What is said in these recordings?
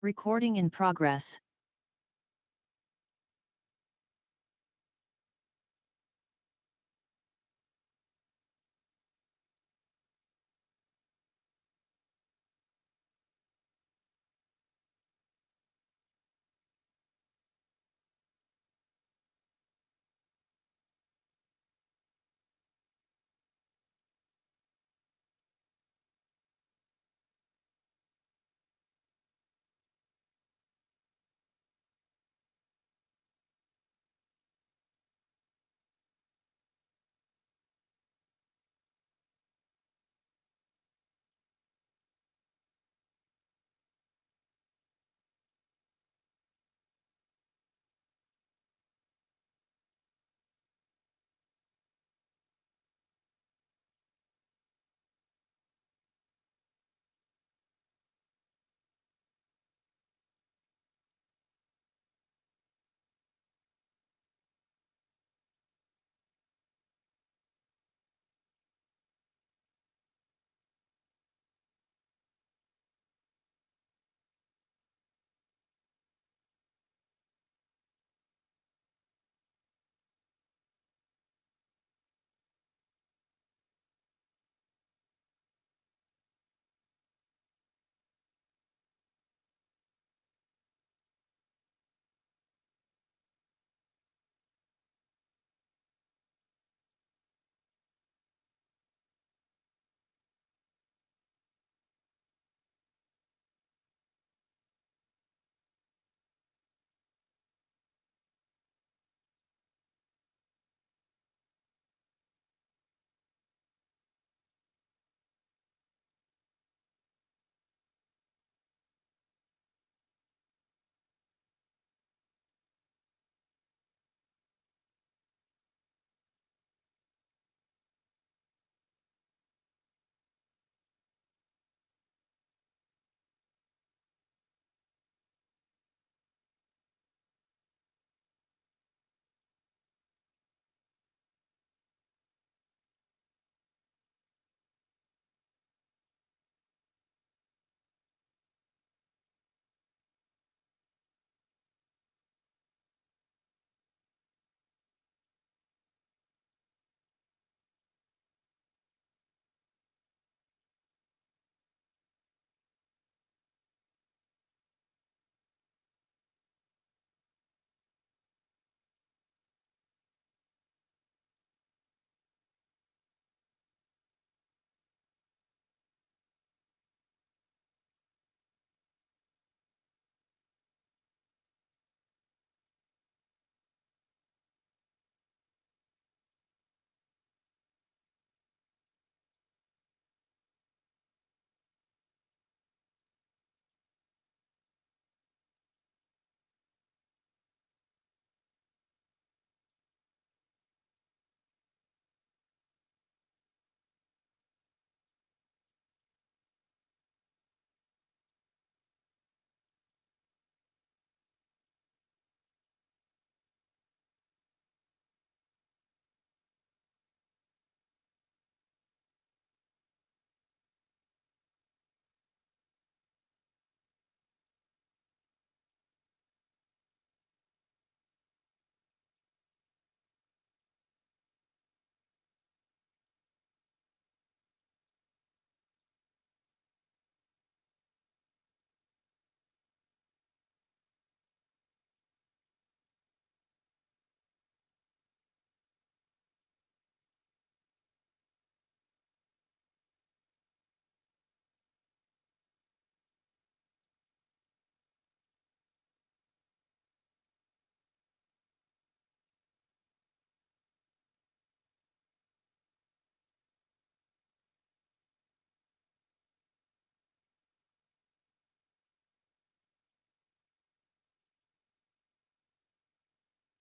Recording in progress.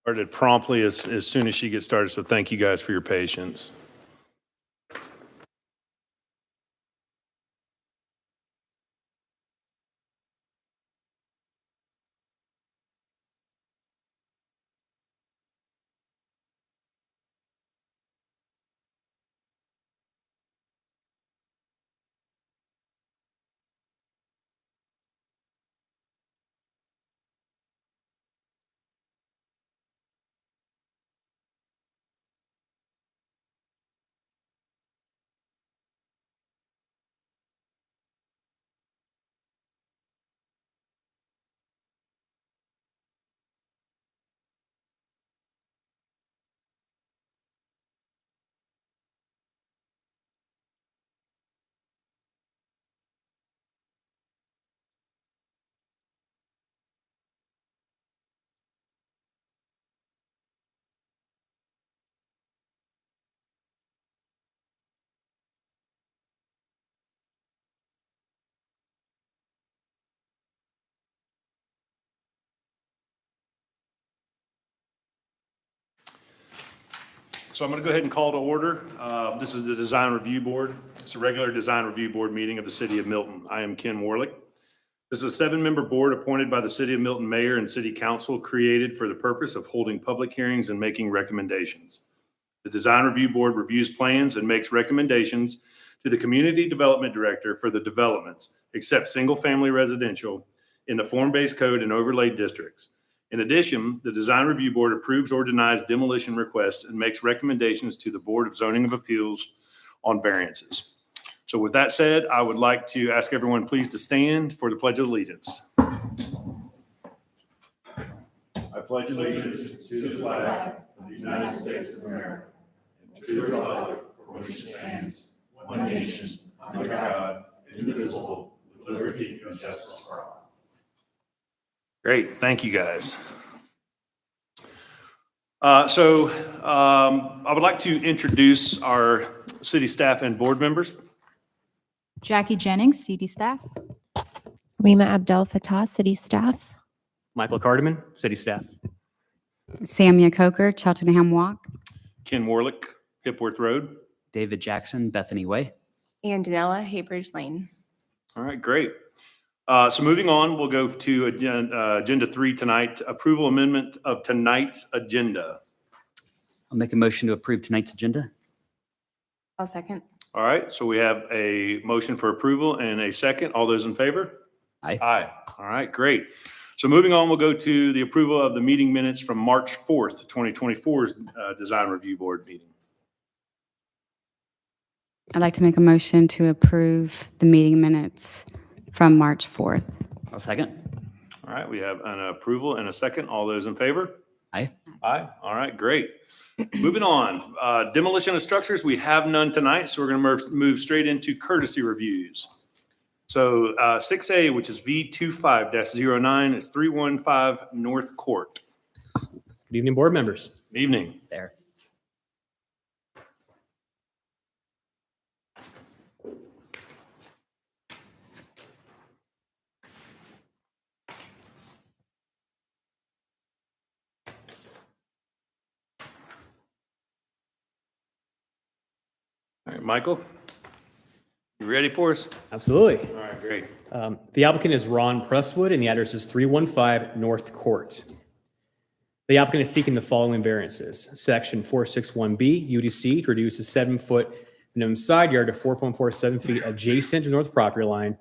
Started promptly as soon as she gets started, so thank you guys for your patience. So I'm going to go ahead and call to order. This is the Design Review Board. It's a regular Design Review Board meeting of the City of Milton. I am Ken Warlick. This is a 7-member board appointed by the City of Milton Mayor and City Council, created for the purpose of holding public hearings and making recommendations. The Design Review Board reviews plans and makes recommendations to the Community Development Director for the developments, except single-family residential, in the form-based code and overlay districts. In addition, the Design Review Board approves or denies demolition requests and makes recommendations to the Board of Zoning of Appeals on variances. So with that said, I would like to ask everyone please to stand for the Pledge of Allegiance. I pledge allegiance to the flag of the United States of America and to the republic for which it stands, one nation, under God, indivisible, with liberty and justice for all. Great, thank you guys. I would like to introduce our city staff and board members. Jackie Jennings, CD staff. Rima Abdel Fattah, city staff. Michael Cardiman, city staff. Samia Coker, Cheltenham Walk. Ken Warlick, Hipworth Road. David Jackson, Bethany Way. And Danella, Haybridge Lane. All right, great. So moving on, we'll go to agenda 3 tonight, approval amendment of tonight's agenda. I'll make a motion to approve tonight's agenda. I'll second. All right, so we have a motion for approval and a second. All those in favor? Aye. Aye. All right, great. So moving on, we'll go to the approval of the meeting minutes from March 4th, 2024's Design Review Board meeting. I'd like to make a motion to approve the meeting minutes from March 4th. I'll second. All right, we have an approval and a second. All those in favor? Aye. Aye. All right, great. Moving on, demolition of structures, we have none tonight, so we're going to move straight into courtesy reviews. So 6A, which is V25-09, is 315 North Court. Good evening, board members. Evening. There. All right, Michael, you ready for us? Absolutely. All right, great. The applicant is Ron Presswood, and the address is 315 North Court. The applicant is seeking the following variances. Section 461B, UDC, to reduce the 7-foot minimum side yard to 4.47 feet adjacent to north property line,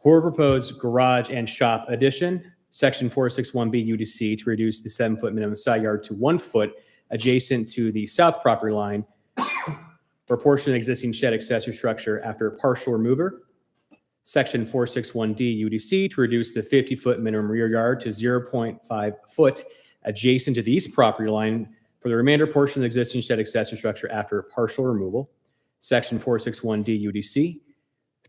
or proposed garage and shop addition. Section 461B, UDC, to reduce the 7-foot minimum side yard to 1 foot adjacent to the south property line, for a portion of existing shed accessory structure after partial remover. Section 461D UDC, to reduce the 50-foot minimum rear yard to 0.5 foot adjacent to the east property line for the remainder portion of the existing shed accessory structure after partial removal. Section 461D UDC,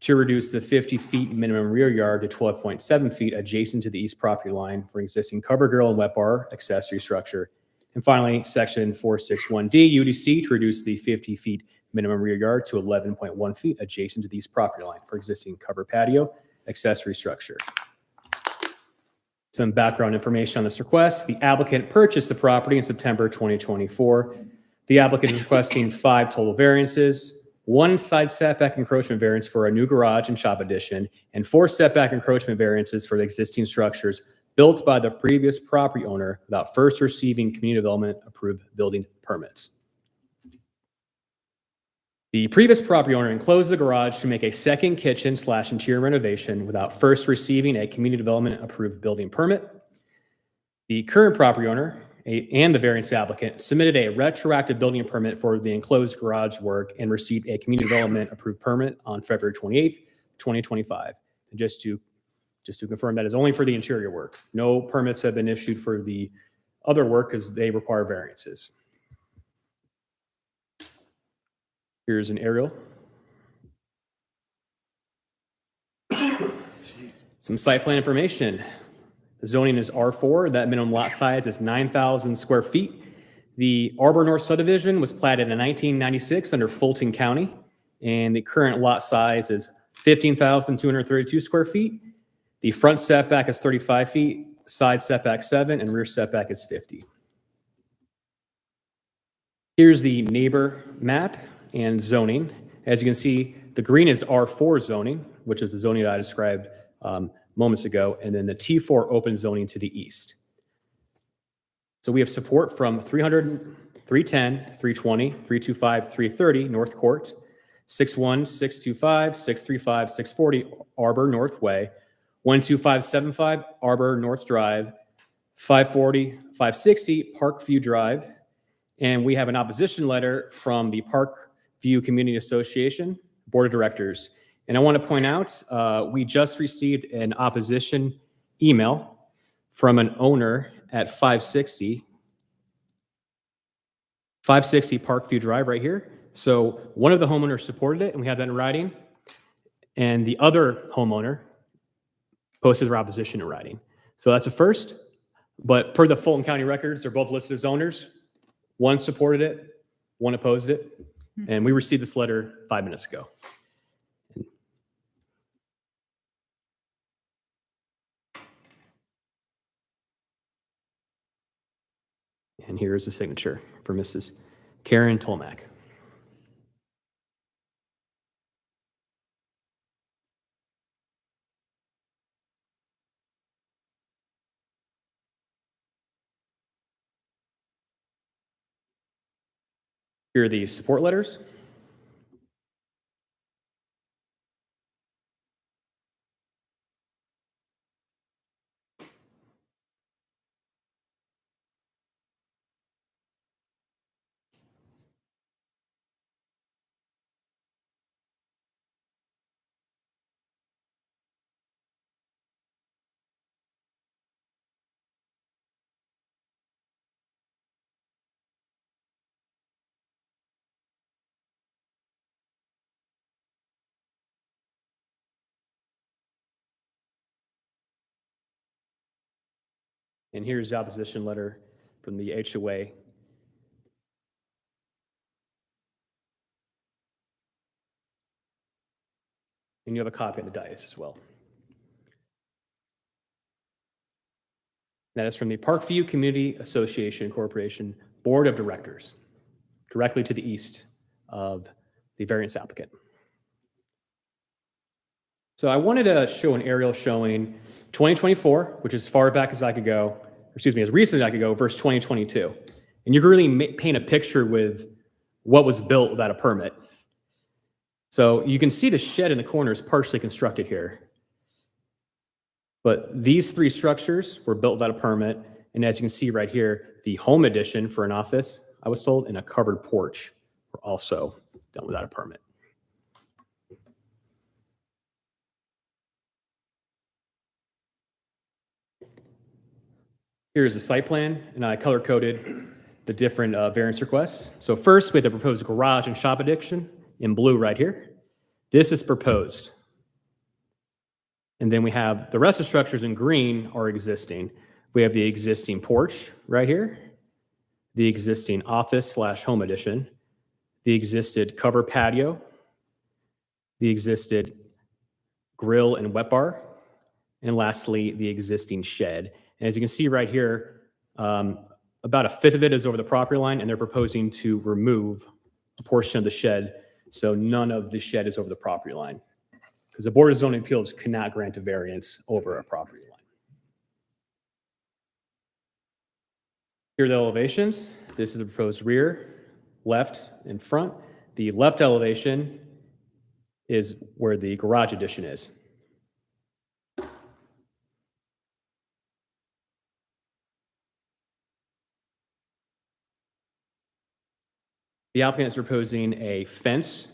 to reduce the 50 feet minimum rear yard to 12.7 feet adjacent to the east property line for existing cover grill and wet bar accessory structure. And finally, section 461D UDC, to reduce the 50 feet minimum rear yard to 11.1 feet adjacent to the east property line for existing cover patio accessory structure. Some background information on this request. The applicant purchased the property in September 2024. The applicant is requesting 5 total variances, 1 side setback encroachment variance for a new garage and shop addition, and 4 setback encroachment variances for the existing structures built by the previous property owner without first receiving community development approved building permits. The previous property owner enclosed the garage to make a second kitchen / interior renovation without first receiving a community development approved building permit. The current property owner and the variance applicant submitted a retroactive building permit for the enclosed garage work and received a community development approved permit on February 28th, 2025. And just to confirm, that is only for the interior work. No permits have been issued for the other work because they require variances. Here's an aerial. Some site plan information. The zoning is R4. That minimum lot size is 9,000 square feet. The Arbor North subdivision was platted in 1996 under Fulton County, and the current lot size is 15,232 square feet. The front setback is 35 feet, side setback 7, and rear setback is 50. Here's the neighbor map and zoning. As you can see, the green is R4 zoning, which is the zoning that I described moments ago, and then the T4 open zoning to the east. So we have support from 300, 310, 320, 325, 330 North Court, 61, 625, 635, 640 Arbor North Way, 12575 Arbor North Drive, 540, 560 Parkview Drive, and we have an opposition letter from the Parkview Community Association Board of Directors. And I want to point out, we just received an opposition email from an owner at 560 Parkview Drive right here. So one of the homeowners supported it, and we have that in writing. And the other homeowner posted their opposition in writing. So that's a first. But per the Fulton County records, they're both listed as owners. One supported it, one opposed it. And we received this letter 5 minutes ago. And here's the signature for Mrs. Karen Tolmack. Here are the support letters. And here's the opposition letter from the HOA. And you have a copy on the dais as well. That is from the Parkview Community Association Corporation Board of Directors, directly to the east of the variance applicant. So I wanted to show an aerial showing 2024, which is as far back as I could go, excuse me, as recent as I could go, versus 2022. And you can really paint a picture with what was built without a permit. So you can see the shed in the corner is partially constructed here. But these three structures were built without a permit. And as you can see right here, the home addition for an office, I was told, and a covered porch were also done without a permit. Here's the site plan, and I color-coded the different variance requests. So first, we have the proposed garage and shop addition in blue right here. This is proposed. And then we have the rest of the structures in green are existing. We have the existing porch right here, the existing office/home addition, the existed cover patio, the existed grill and wet bar, and lastly, the existing shed. And as you can see right here, about a fifth of it is over the property line, and they're proposing to remove a portion of the shed, so none of the shed is over the property line, because the Board of Zoning Appeals cannot grant a variance over a property line. Here are the elevations. This is the proposed rear, left, and front. The left elevation is where the garage addition is. The applicant is proposing a fence,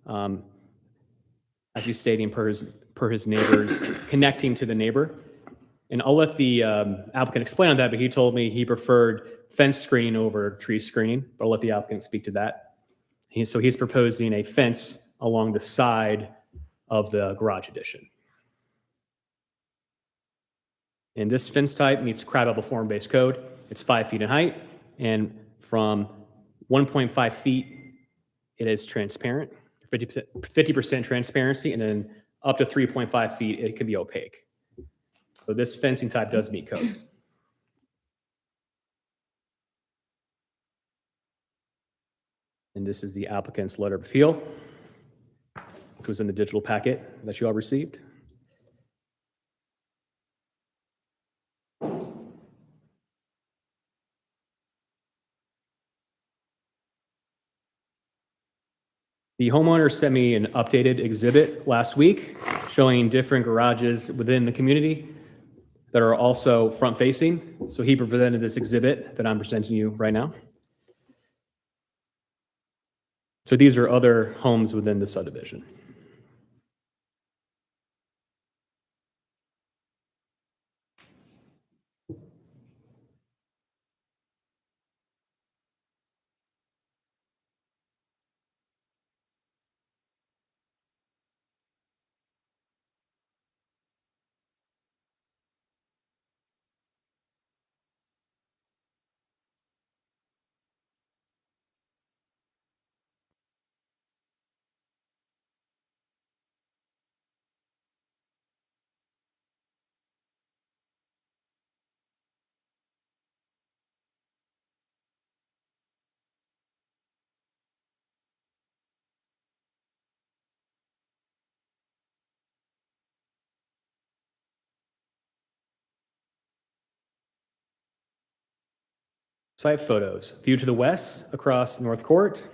as he's stating, per his neighbors, connecting to the neighbor. And I'll let the applicant explain on that, but he told me he preferred fence screening over tree screening, but I'll let the applicant speak to that. So he's proposing a fence along the side of the garage addition. And this fence type meets Crab Apple Form-Based Code. It's 5 feet in height, and from 1.5 feet, it is transparent, 50% transparency, and then up to 3.5 feet, it can be opaque. So this fencing type does meet code. And this is the applicant's letter of appeal, which was in the digital packet that you all received. The homeowner sent me an updated exhibit last week showing different garages within the community that are also front-facing. So he presented this exhibit that I'm presenting you right now. So these are other homes within the subdivision. Site photos. View to the west across North Court.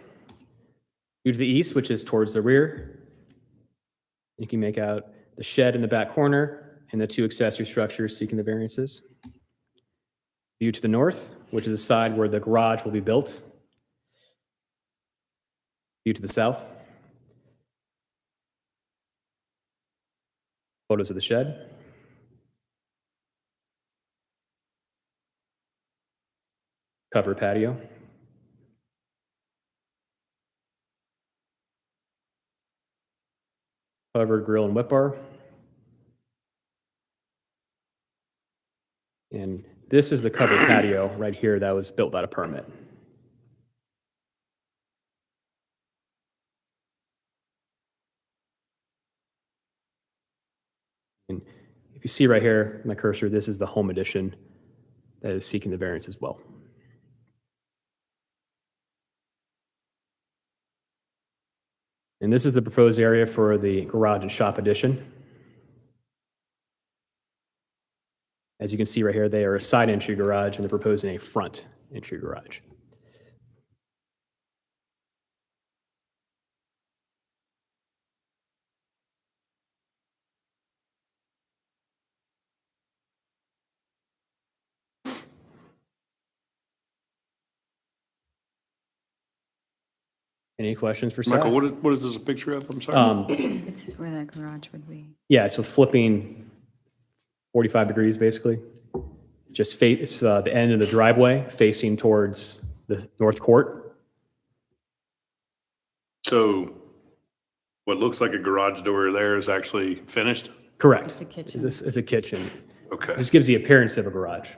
View to the east, which is towards the rear. You can make out the shed in the back corner and the two accessory structures seeking the variances. View to the north, which is the side where the garage will be built. View to the south. Photos of the shed. Covered patio. Covered grill and whip bar. And this is the covered patio right here that was built without a permit. And if you see right here, my cursor, this is the home addition that is seeking the variance as well. And this is the proposed area for the garage and shop addition. As you can see right here, they are a side entry garage and they're proposing a front entry garage. Any questions for staff? Michael, what is this a picture of? I'm sorry. This is where that garage would be. Yeah, so flipping 45 degrees, basically. Just it's the end of the driveway facing towards the north court. So what looks like a garage door there is actually finished? Correct. It's a kitchen. This is a kitchen. Okay, This gives the appearance of a garage.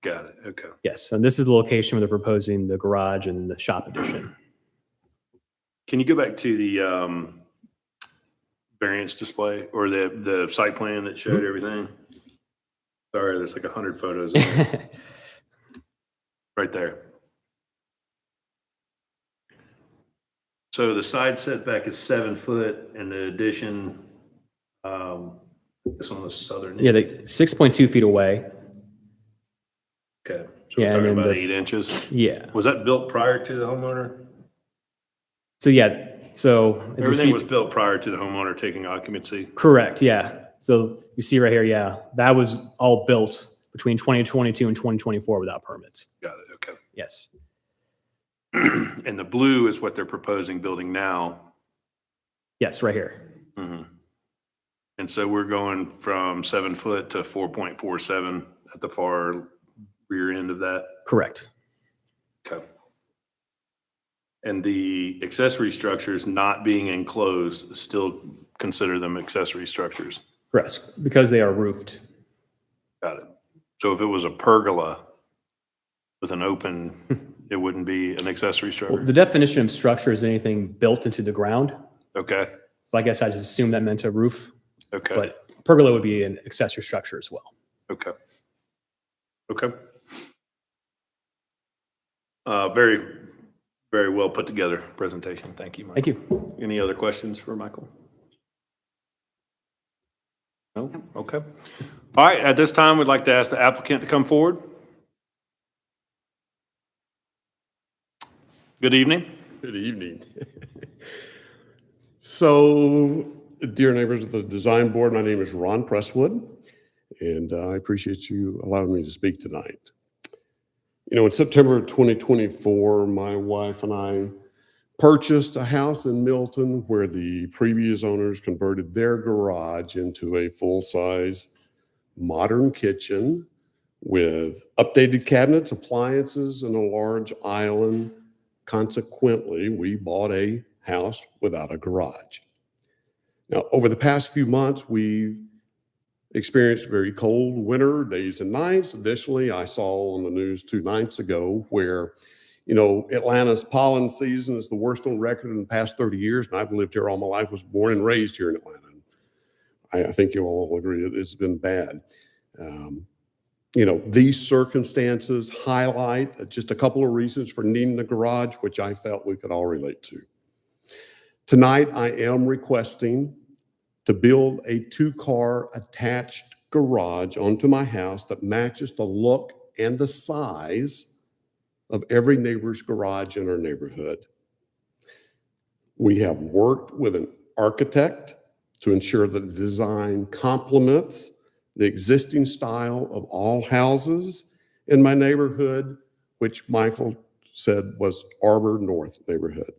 got it. Okay. Yes, and this is the location where they're proposing the garage and the shop addition. Can you go back to the variance display or the site plan that showed everything? Sorry, there's like 100 photos in there. Right there. So the side setback is 7 foot and the addition, it's on the southern end. Yeah, they 6.2 feet away. Okay. So Yeah, we're and talking then about the- 8 inches. Yeah. Was that built prior to the homeowner? So yeah, so as you Everything see, was built prior to the homeowner taking occupancy. correct. Yeah. So you see right here, yeah, that was all built between 2022 and 2024 without permits. Got it. Okay. Yes. And the blue is what they're proposing building now. Yes, right here. Mhm. And so we're going from 7 foot to 4.47 at the far rear end of that. Correct. Okay. And the accessory structures not being enclosed, still consider them accessory structures. Correct. Because they are roofed. Got it. So if it was a pergola with an open, it wouldn't be an accessory Well, structure? the definition of structure is anything built into the ground. Okay, So I guess I just assumed that meant a roof, okay, but pergola would be an accessory structure as well. okay. Okay. Very, Very well put together presentation. Thank you, Michael. Thank you. Any other questions for Michael? No? Okay. All right, at this time, we'd like to ask the applicant to come forward. Good evening. Good evening. So, dear neighbors of the design board, my name is Ron Presswood, and I appreciate you allowing me to speak tonight. You know, in September of 2024, my wife and I purchased a house in Milton where the previous owners converted their garage into a full-size modern kitchen with updated cabinets, appliances, and a large island. Consequently, we bought a house without a garage. Now, over the past few months, we've experienced very cold winter days and nights. Additionally, I saw on the news 2 nights ago where, you know, Atlanta's pollen season is the worst on record in the past 30 years. And I've lived here all my life, was born and raised here in Atlanta. I think you'll all agree that it's been bad. You know, these circumstances highlight just a couple of reasons for needing the garage, which I felt we could all relate to. Tonight, I am requesting to build a 2-car attached garage onto my house that matches the look and the size of every neighbor's garage in our neighborhood. We have worked with an architect to ensure that the design complements the existing style of all houses in my neighborhood, which Michael said was Arbor North neighborhood.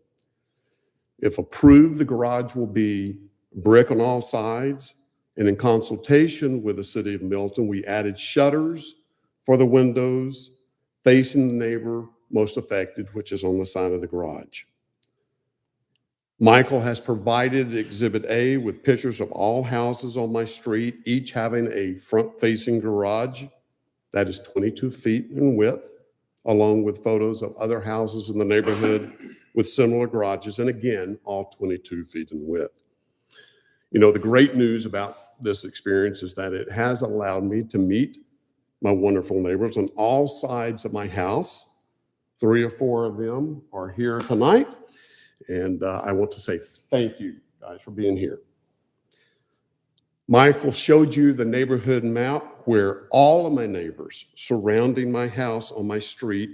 If approved, the garage will be brick on all sides, and in consultation with the city of Milton, we added shutters for the windows facing the neighbor most affected, which is on the side of the garage. Michael has provided Exhibit A with pictures of all houses on my street, each having a front-facing garage that is 22 feet in width, along with photos of other houses in the neighborhood with similar garages, and again, all 22 feet in width. You know, the great news about this experience is that it has allowed me to meet my wonderful neighbors on all sides of my house. 3 or 4 of them are here tonight. And I want to say thank you guys for being here. Michael showed you the neighborhood map where all of my neighbors surrounding my house on my street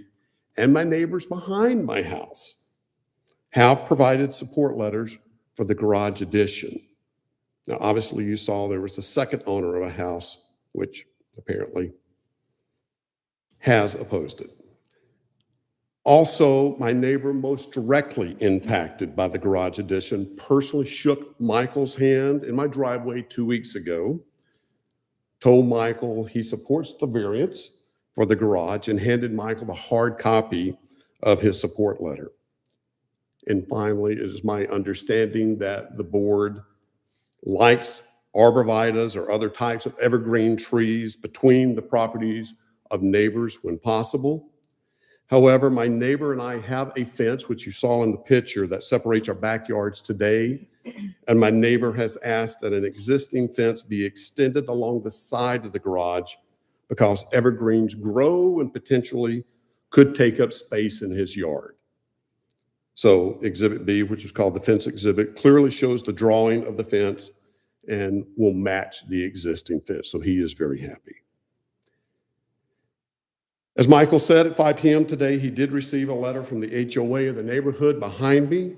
and my neighbors behind my house have provided support letters for the garage addition. Now, obviously you saw there was a second owner of a house, which apparently has opposed it. Also, my neighbor most directly impacted by the garage addition personally shook Michael's hand in my driveway 2 weeks ago, told Michael he supports the variance for the garage, and handed Michael the hard copy of his support letter. And finally, it is my understanding that the board likes arborvitaes or other types of evergreen trees between the properties of neighbors when possible. However, my neighbor and I have a fence, which you saw in the picture, that separates our backyards today. And my neighbor has asked that an existing fence be extended along the side of the garage because evergreens grow and potentially could take up space in his yard. So Exhibit B, which is called the fence exhibit, clearly shows the drawing of the fence and will match the existing fence. So he is very happy. As Michael said, at 5 p.m. today, he did receive a letter from the HOA of the neighborhood behind me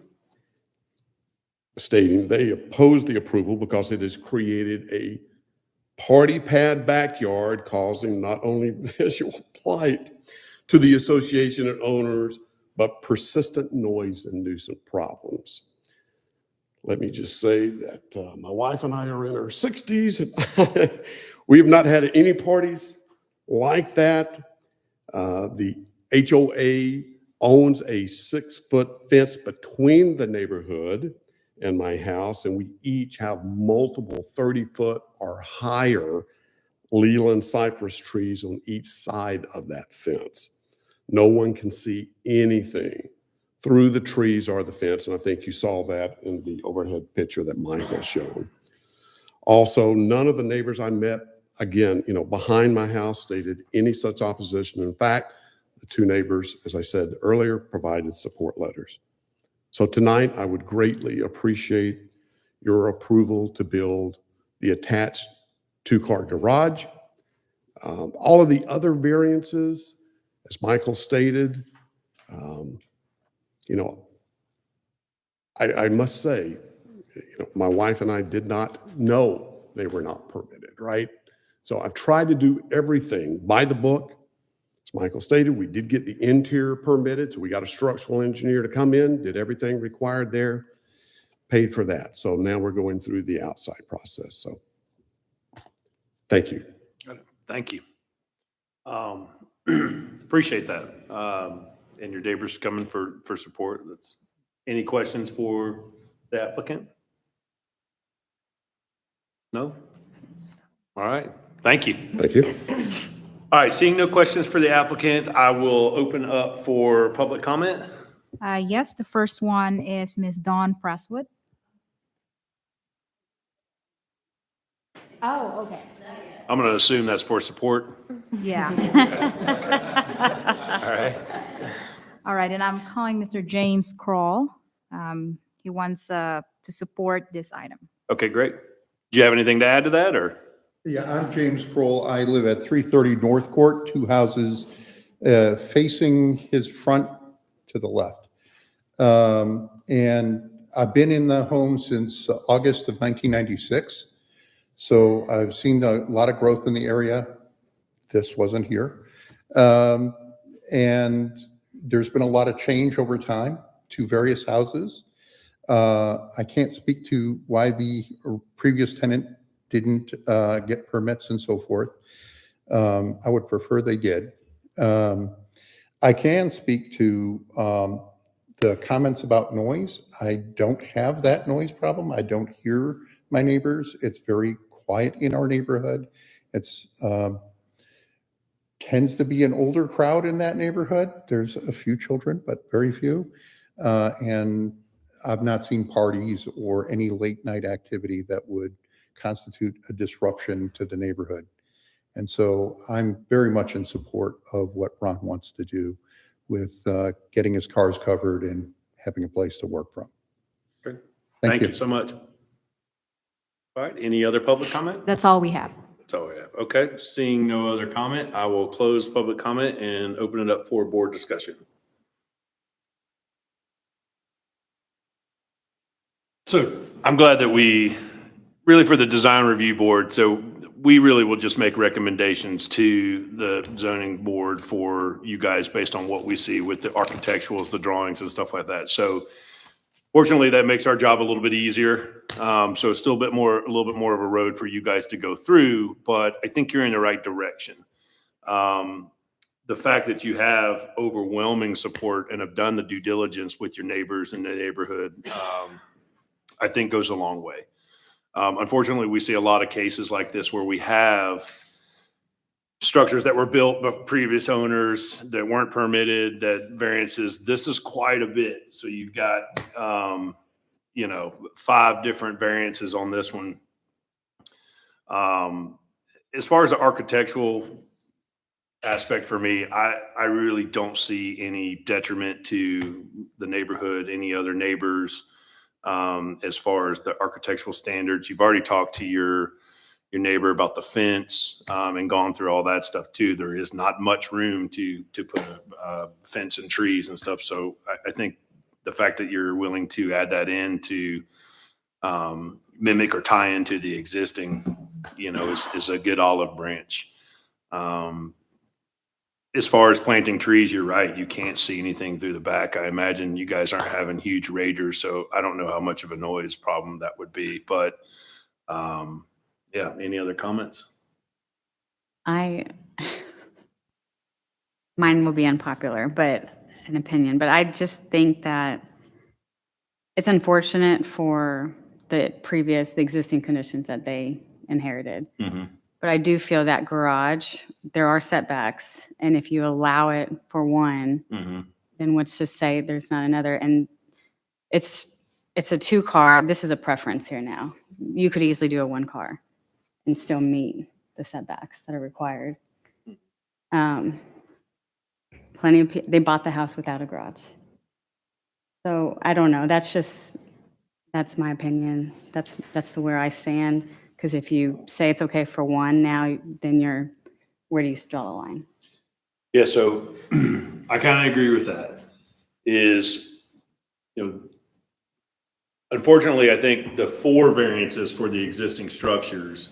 stating they oppose the approval because it has created a party pad backyard, causing not only visual plight to the association and owners, but persistent noise and nuisance problems. Let me just say that my wife and I are in our 60s, and we have not had any parties like that. The HOA owns a 6-foot fence between the neighborhood and my house, and we each have multiple 30-foot or higher Leland cypress trees on each side of that fence. No one can see anything through the trees or the fence, and I think you saw that in the overhead picture that Michael showed. Also, none of the neighbors I met, again, behind my house stated any such opposition. In fact, The two neighbors, as I said earlier, provided support letters. So tonight, I would greatly appreciate your approval to build the attached two-car garage. All of the other variances, as Michael stated, you know, I must say, my wife and I did not know they were not permitted, right? So I've tried to do everything by the book. As Michael stated, we did get the interior permitted, so we got a structural engineer to come in, did everything required there, paid for that. So now we're going through the outside process. So thank you. Thank you. Appreciate that. And your neighbors coming for support. Any questions for the applicant? No? All right. Thank you. Thank you. All right. Seeing no questions for the applicant, I will open up for public comment. Yes, the first one is Ms. Dawn Presswood. Oh, okay. I'm going to assume that's for support. Yeah. All right. All right, and I'm calling Mr. James Kroll. He wants to support this item. Okay, great. Do you have anything to add to that, or? Yeah, I'm James Kroll. I live at 330 North Court, two houses facing his front to the left. And I've been in the home since August of 1996. So I've seen a lot of growth in the area. This wasn't here. And there's been a lot of change over time to various houses. I can't speak to why the previous tenant didn't get permits and so forth. I would prefer they did. I can speak to the comments about noise. I don't have that noise problem. I don't hear my neighbors. It's very quiet in our neighborhood. It's tends to be an older crowd in that neighborhood. There's a few children, but very few. And I've not seen parties or any late night activity that would constitute a disruption to the neighborhood. And so I'm very much in support of what Ron wants to do with getting his cars covered and having a place to work from. Great. Thank Thank you. you so much. All right, any other public comment? That's all we have. That's all we have. Okay, seeing no other comment, I will close public comment and open it up for board discussion. So I'm glad that we, really for the design review board, so we really will just make recommendations to the zoning board for you guys based on what we see with the architecturals, the drawings and stuff like that. So fortunately, that makes our job a little bit easier. So it's still a little bit more of a road for you guys to go through, but I think you're in the right direction. The fact that you have overwhelming support and have done the due diligence with your neighbors in the neighborhood, I think goes a long way. Unfortunately, we see a lot of cases like this where we have structures that were built by previous owners that weren't permitted, that variances. This is quite a bit. So you've got, 5 different variances on this one. As far as the architectural aspect for me, I really don't see any detriment to the neighborhood, any other neighbors. As far as the architectural standards, you've already talked to your neighbor about the fence and gone through all that stuff too. There is not much room to put a fence and trees and stuff. So I think the fact that you're willing to add that in to mimic or tie into the existing, is a good olive branch. As far as planting trees, you're right. You can't see anything through the back. I imagine you guys aren't having huge ragers, so I don't know how much of a noise problem that would be. But yeah, any other comments? Mine will be unpopular, but an opinion. But I just think that it's unfortunate for the existing conditions that they inherited. Mm-hmm. But I do feel that garage, there are setbacks, and if you allow it for one, Mm-hmm. then what's to say there's not another? And it's a 2-car. This is a preference here now. You could easily do a 1-car and still meet the setbacks that are required. plenty of, they bought the house without a garage. So I don't know, that's my opinion. That's where I stand. Because if you say it's okay for one now, then where do you draw the line? Yeah, so I kind of agree with that. Unfortunately, I think the 4 variances for the existing structures,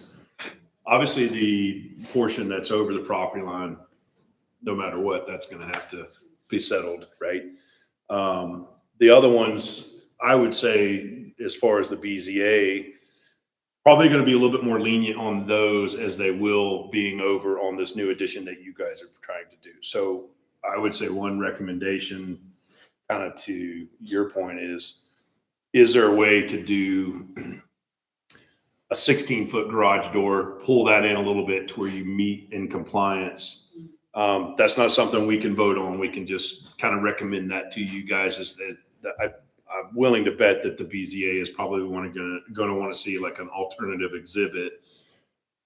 obviously the portion that's over the property line, no matter what, that's going to have to be settled, right? The other ones, I would say, as far as the BZA, probably going to be a little bit more lenient on those as they will being over on this new addition that you guys are trying to do. So I would say one recommendation kind of to your point is there a way to do a 16-foot garage door, pull that in a little bit to where you meet in compliance? That's not something we can vote on. We can just kind of recommend that to you guys. I'm willing to bet that the BZA is probably going to want to see like an alternative exhibit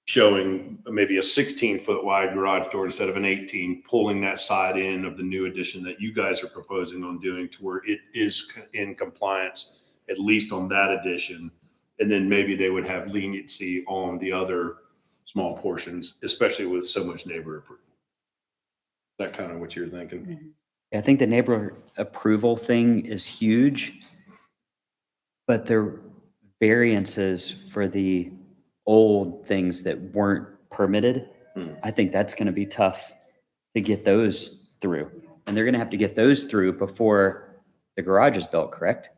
showing maybe a 16-foot wide garage door instead of an 18, pulling that side in of the new addition that you guys are proposing on doing to where it is in compliance, at least on that addition. And then maybe they would have leniency on the other small portions, especially with so much neighbor approval. Is that kind of what you're thinking? Mm-hmm. I think the neighbor approval thing is huge, but the variances for the old things that weren't permitted, I think that's going to be tough to get those through. And they're going to have to get those through before the garage is built, correct?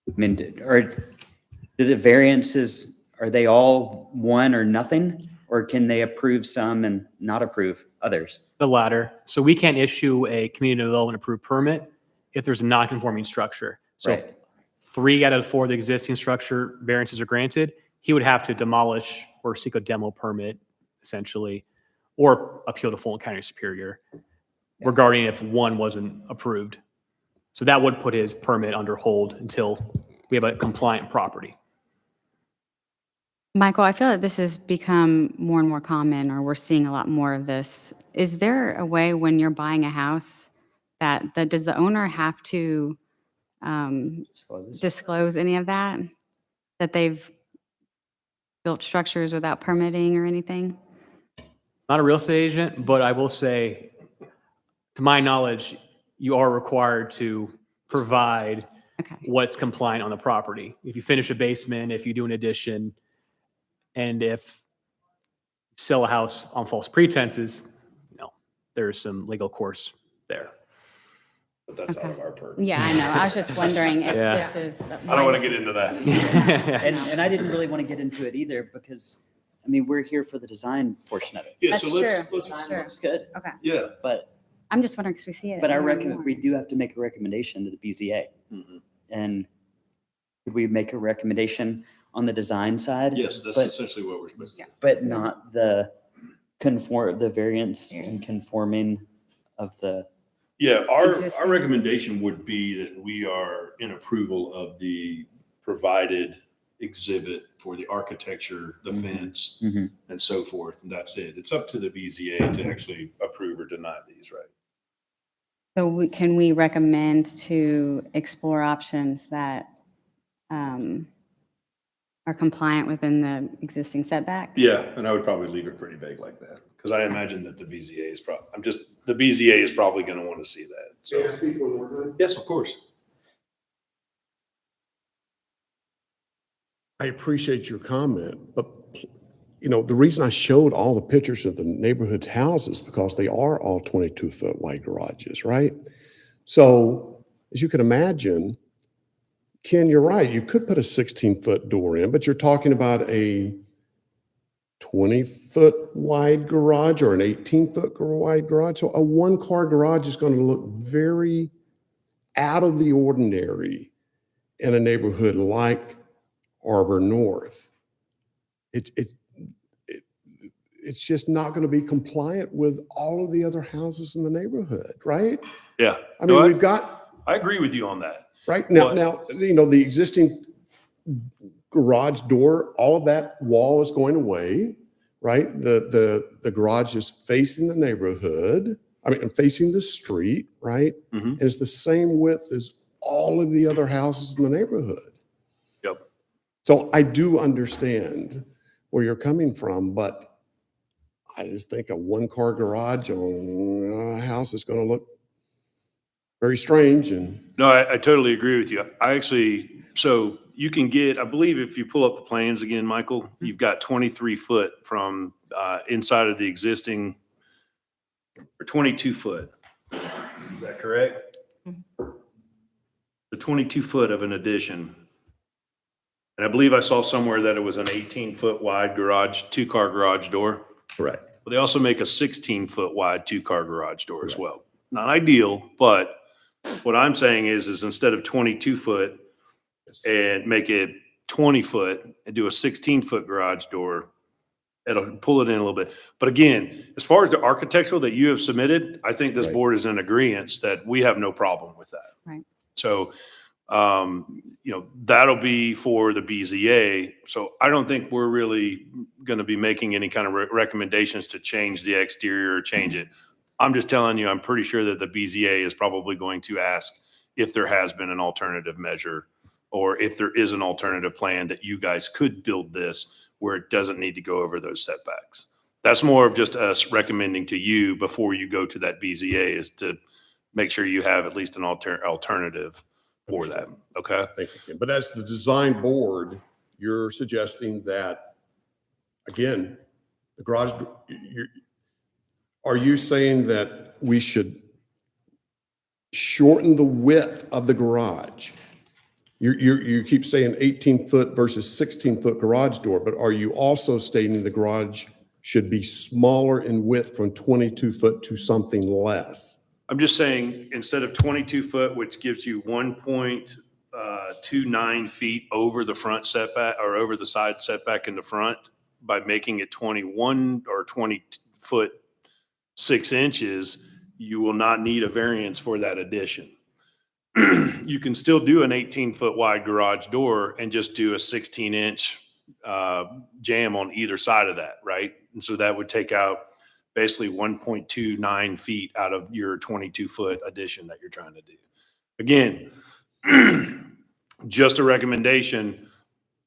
I mean, do the variances, are they all one or nothing? Or can they approve some and not approve others? The latter. So we can't issue a community development approved permit if there's a non-conforming structure. So if Right. 3 out of 4 of the existing structure variances are granted, he would have to demolish or seek a demo permit, essentially, or appeal to Fulton County Superior regarding if one wasn't approved. So that would put his permit under hold until we have a compliant property. Michael, I feel that this has become more and more common, or we're seeing a lot more of this. Is there a way when you're buying a house that does the owner have to disclose any of that? That they've built structures without permitting or anything? Not a real estate agent, but I will say, to my knowledge, you are required to provide Okay. what's compliant on the property. If you finish a basement, if you do an addition, and if you sell a house on false pretenses, there's some legal course there. But that's out of our purview. Yeah, I know. I was just wondering if Yeah. this is. I don't want to get into that. And I didn't really want to get into it either because, I mean, we're here for the design portion of it. Yeah, That's so let's, true. let's, That's true. Looks good, Okay. yeah. but I'm just wondering because we see it. I more and reckon more. we do have to make a recommendation to the BZA. Mhm. And could we make a recommendation on the design side? Yes, that's But- essentially what we're supposed to do. But not the variance and conforming of the, Yeah, our Existing. recommendation would be that we are in approval of the provided exhibit for the architecture, the fence, Mhm. and so forth, and that's it. It's up to the BZA to actually approve or deny these, right? So can we recommend to explore options that are compliant within the existing setback? Yeah, and I would probably leave it pretty vague like that, because I imagine that the BZA is the BZA is probably going to want to see that. So, May I speak one more time? yes, of course. I appreciate your comment, but the reason I showed all the pictures of the neighborhood's houses because they are all 22-foot wide garages, right? So as you can imagine, Ken, you're right. You could put a 16-foot door in, but you're talking about a 20-foot wide garage or an 18-foot wide garage. So a one-car garage is going to look very out of the ordinary in a neighborhood like Arbor North. It's just not going to be compliant with all of the other houses in the neighborhood, right? Yeah. I mean, No, we've got, I agree with you on that. right now, But- the existing garage door, all of that wall is going away, right? The garage is facing the neighborhood. I mean, I'm facing the street, right? Mhm. It's the same width as all of the other houses in the neighborhood. Yep. So I do understand where you're coming from, but I just think a one-car garage on a house is going to look very strange and No, I totally agree with you. I actually, so you can get, I believe if you pull up the plans again, Michael, you've got 23 foot from inside of the existing, or 22 foot. Is that correct? The 22 foot of an addition. And I believe I saw somewhere that it was an 18-foot wide garage, two-car garage door. correct. But they also make a 16-foot wide two-car garage door as well. Not ideal, but what I'm saying is instead of 22 foot and make it 20 foot and do a 16-foot garage door, it'll pull it in a little bit. But again, as far as the architectural that you have submitted, I think this Right. board is in agreement that we have no problem with that. Right. So, that'll be for the BZA. So I don't think we're really going to be making any kind of recommendations to change the exterior or change it. I'm just telling you, I'm pretty sure that the BZA is probably going to ask if there has been an alternative measure or if there is an alternative plan that you guys could build this where it doesn't need to go over those setbacks. That's more of just us recommending to you before you go to that BZA is to make sure you have at least an alternative for that. Okay. Thank you, Ken. But as the design board, you're suggesting that, again, the garage, are you saying that we should shorten the width of the garage? You keep saying 18-foot versus 16-foot garage door, but are you also stating the garage should be smaller in width from 22 foot to something less? I'm just saying, instead of 22 foot, which gives you 1.29 feet over the front setback or over the side setback in the front, by making it 21 or 20 foot 6 inches, you will not need a variance for that addition. You can still do an 18-foot wide garage door and just do a 16-inch jam on either side of that, right? And so that would take out basically 1.29 feet out of your 22-foot addition that you're trying to do. Again, just a recommendation.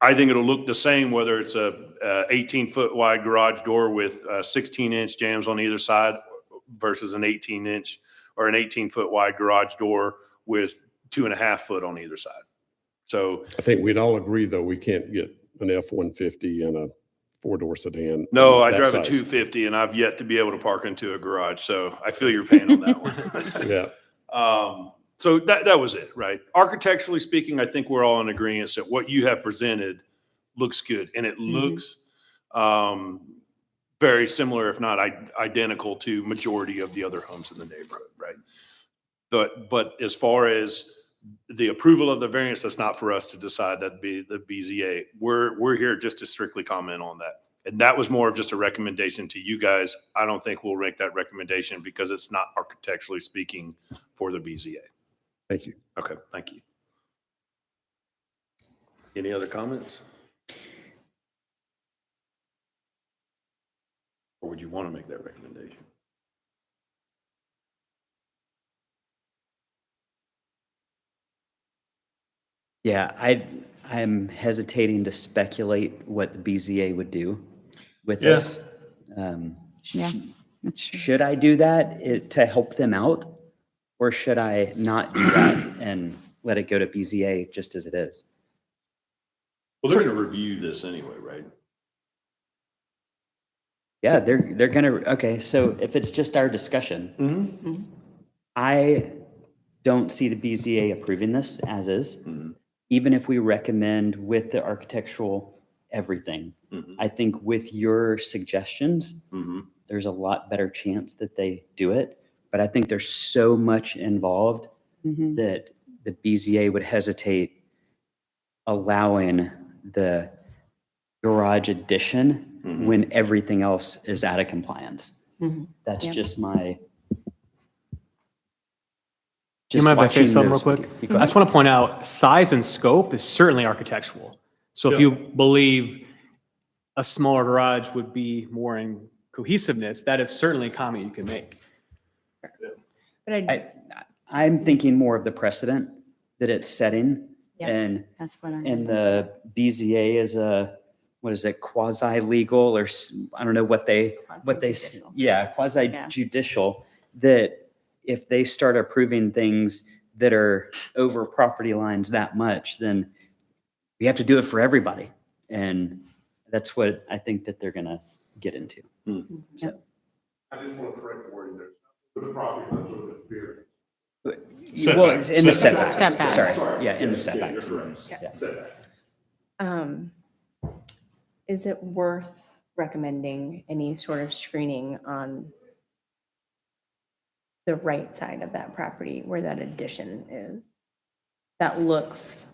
I think it'll look the same whether it's a 18-foot wide garage door with 16-inch jams on either side versus an 18-inch or an 18-foot wide garage door with 2.5 foot on either side. So I think we'd all agree, though, we can't get an F-150 and a four-door sedan. no, I that drive a size. 250 and I've yet to be able to park into a garage. So I feel your pain on that one. Yeah, So that was it, right? Architecturally speaking, I think we're all in agreement that what you have presented looks good and it looks very similar, if not identical to majority of the other homes in the neighborhood, right? But as far as the approval of the variance, that's not for us to decide. That'd be the BZA. We're here just to strictly comment on that. And that was more of just a recommendation to you guys. I don't think we'll make that recommendation because it's not architecturally speaking for the BZA. thank you. Okay, thank you. Any other comments? Or would you want to make that recommendation? Yeah, I'm hesitating to speculate what the BZA would do with Yeah. this. Yeah, that's true. Should I do that to help them out? Or should I not do that and let it go to BZA just as it is? Well, they're going to review this anyway, right? Yeah, they're gonna, okay, so if it's just our discussion, I don't see the BZA approving this as is. Even if we recommend with the architectural everything, I think with your suggestions, there's a lot better chance that they do it. But I think there's so much involved that the BZA would hesitate allowing the garage addition when everything else is out of compliance. That's Yep. just my. You mind if I say watching something real those quick? videos. I just want to point out, size and scope is certainly architectural. So if Yeah. you believe a smaller garage would be more in cohesiveness, that is certainly a comment you can make. But I'm thinking more of the precedent that it's setting. Yep. And, That's what I'm. and the BZA is what is it, quasi-legal or I don't know what they, Quasi-judicial. yeah, quasi-judicial, that if they start approving things that are over property lines that much, then we have to do it for everybody. And that's what I think that they're going to get into. So. I just want to correct the wording there. The property lines are the variance. Well, it's in the Setbacks. setbacks, Setbacks. sorry, yeah, in the Yeah, you're setbacks. correct. Yeah. Setback. is it worth recommending any sort of screening on the right side of that property where that addition is? That looks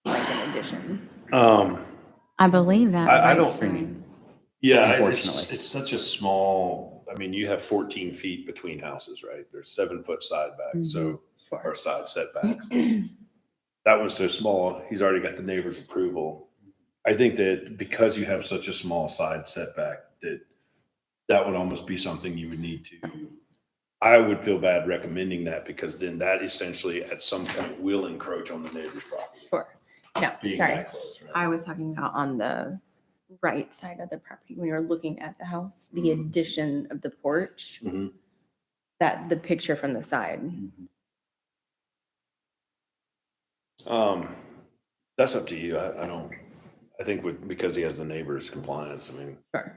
like an addition. I believe that. I right don't- side. Yeah, Unfortunately. it's such a small, I mean, you have 14 feet between houses, right? There's 7-foot side back, so, or side setbacks. That one's so small, he's already got the neighbor's approval. I think that because you have such a small side setback, that would almost be something you would need to. I would feel bad recommending that because then that essentially at some point will encroach on the neighbor's property. Sure. No, Being sorry. that close, right? I was talking about on the right side of the property when you're looking at the house, the addition of the porch, Mhm. that the picture from the side. That's up to you. I think because he has the neighbor's compliance, I mean, Sure.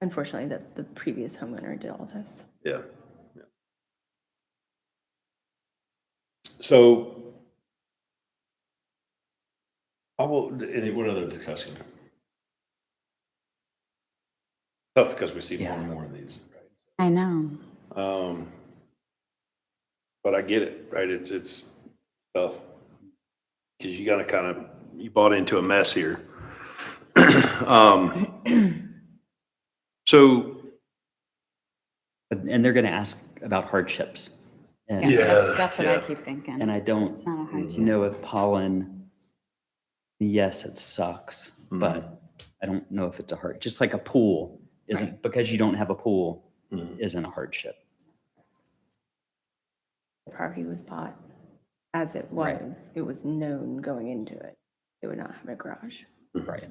Unfortunately, the previous homeowner did all this. yeah. Yeah. So what other discussion? Tough because we see more and more of these, right? I know. But I get it, right? It's tough. Because you gotta you bought into a mess here. So, And they're going to ask about hardships. And, Yeah, Yeah, that's what I yeah. keep thinking. and I don't It's not a hardship. know if pollen, yes, it sucks, but I don't know if it's a hard, just like a pool isn't, because you don't have a pool, isn't a hardship. The property was bought as it Right. was. It was known going into it. It would not have a garage. Right.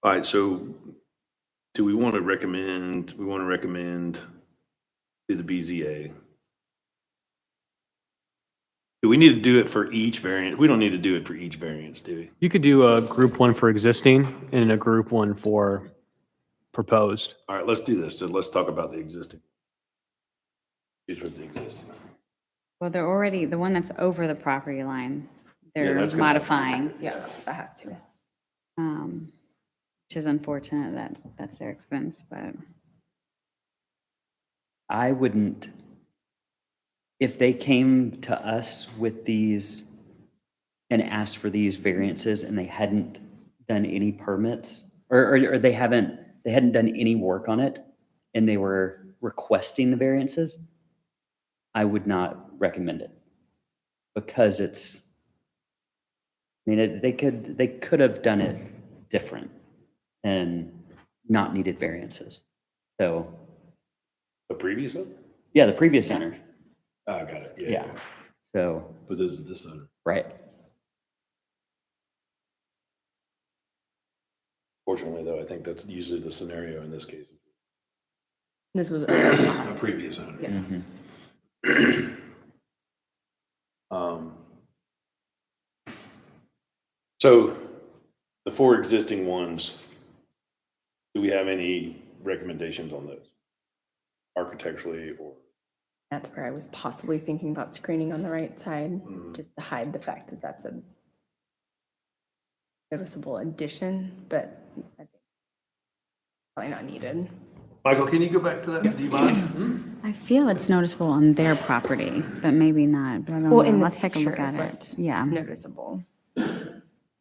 all right, so do we want to recommend to the BZA? Do we need to do it for each variant? We don't need to do it for each variance, do we? You could do a group one for existing and a group one for proposed. All right, let's do this. So let's talk about the existing. Here's with the existing. Well, they're already, the one that's over the property line, they're that's gonna have to- modifying, Yeah, that has to. which is unfortunate that that's their expense, but I wouldn't, if they came to us with these and asked for these variances and they hadn't done any permits or they hadn't done any work on it and they were requesting the variances, I would not recommend it because they could have done it different and not needed variances. So, The previous one? yeah, the previous owner, Oh, got it. yeah. So, But this is this owner. right. Fortunately, though, I think that's usually the scenario in this case. This was A previous owner. yes. So the 4 existing ones, do we have any recommendations on those? Architecturally or? That's where I was possibly thinking about screening on the right side, just to hide the fact that that's a noticeable addition, but I think probably not needed. Michael, can you go back to that? Do you mind? I feel it's noticeable on their property, but maybe not. But I don't Well, know. in the Let's take a look picture, at but it. Yeah. Noticeable.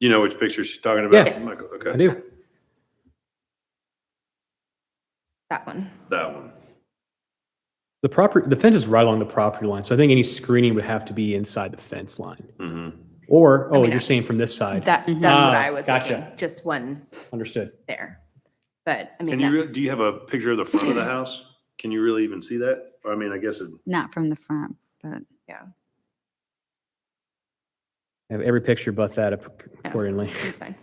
You know which picture she's talking about, Yeah. Michael? I Okay, do. That one. that one. The fence is right along the property line, so I think any screening would have to be inside the fence line. Mm-hmm. Or, mean, you're saying from this side? That's what Ah, I was gotcha. thinking, just one Understood. there. But I Can mean, you, that- do you have a picture of the front of the house? Can you really even see that? Or, I mean, I guess it, Not from the front, but yeah, I have every picture but that accordingly. it's fine.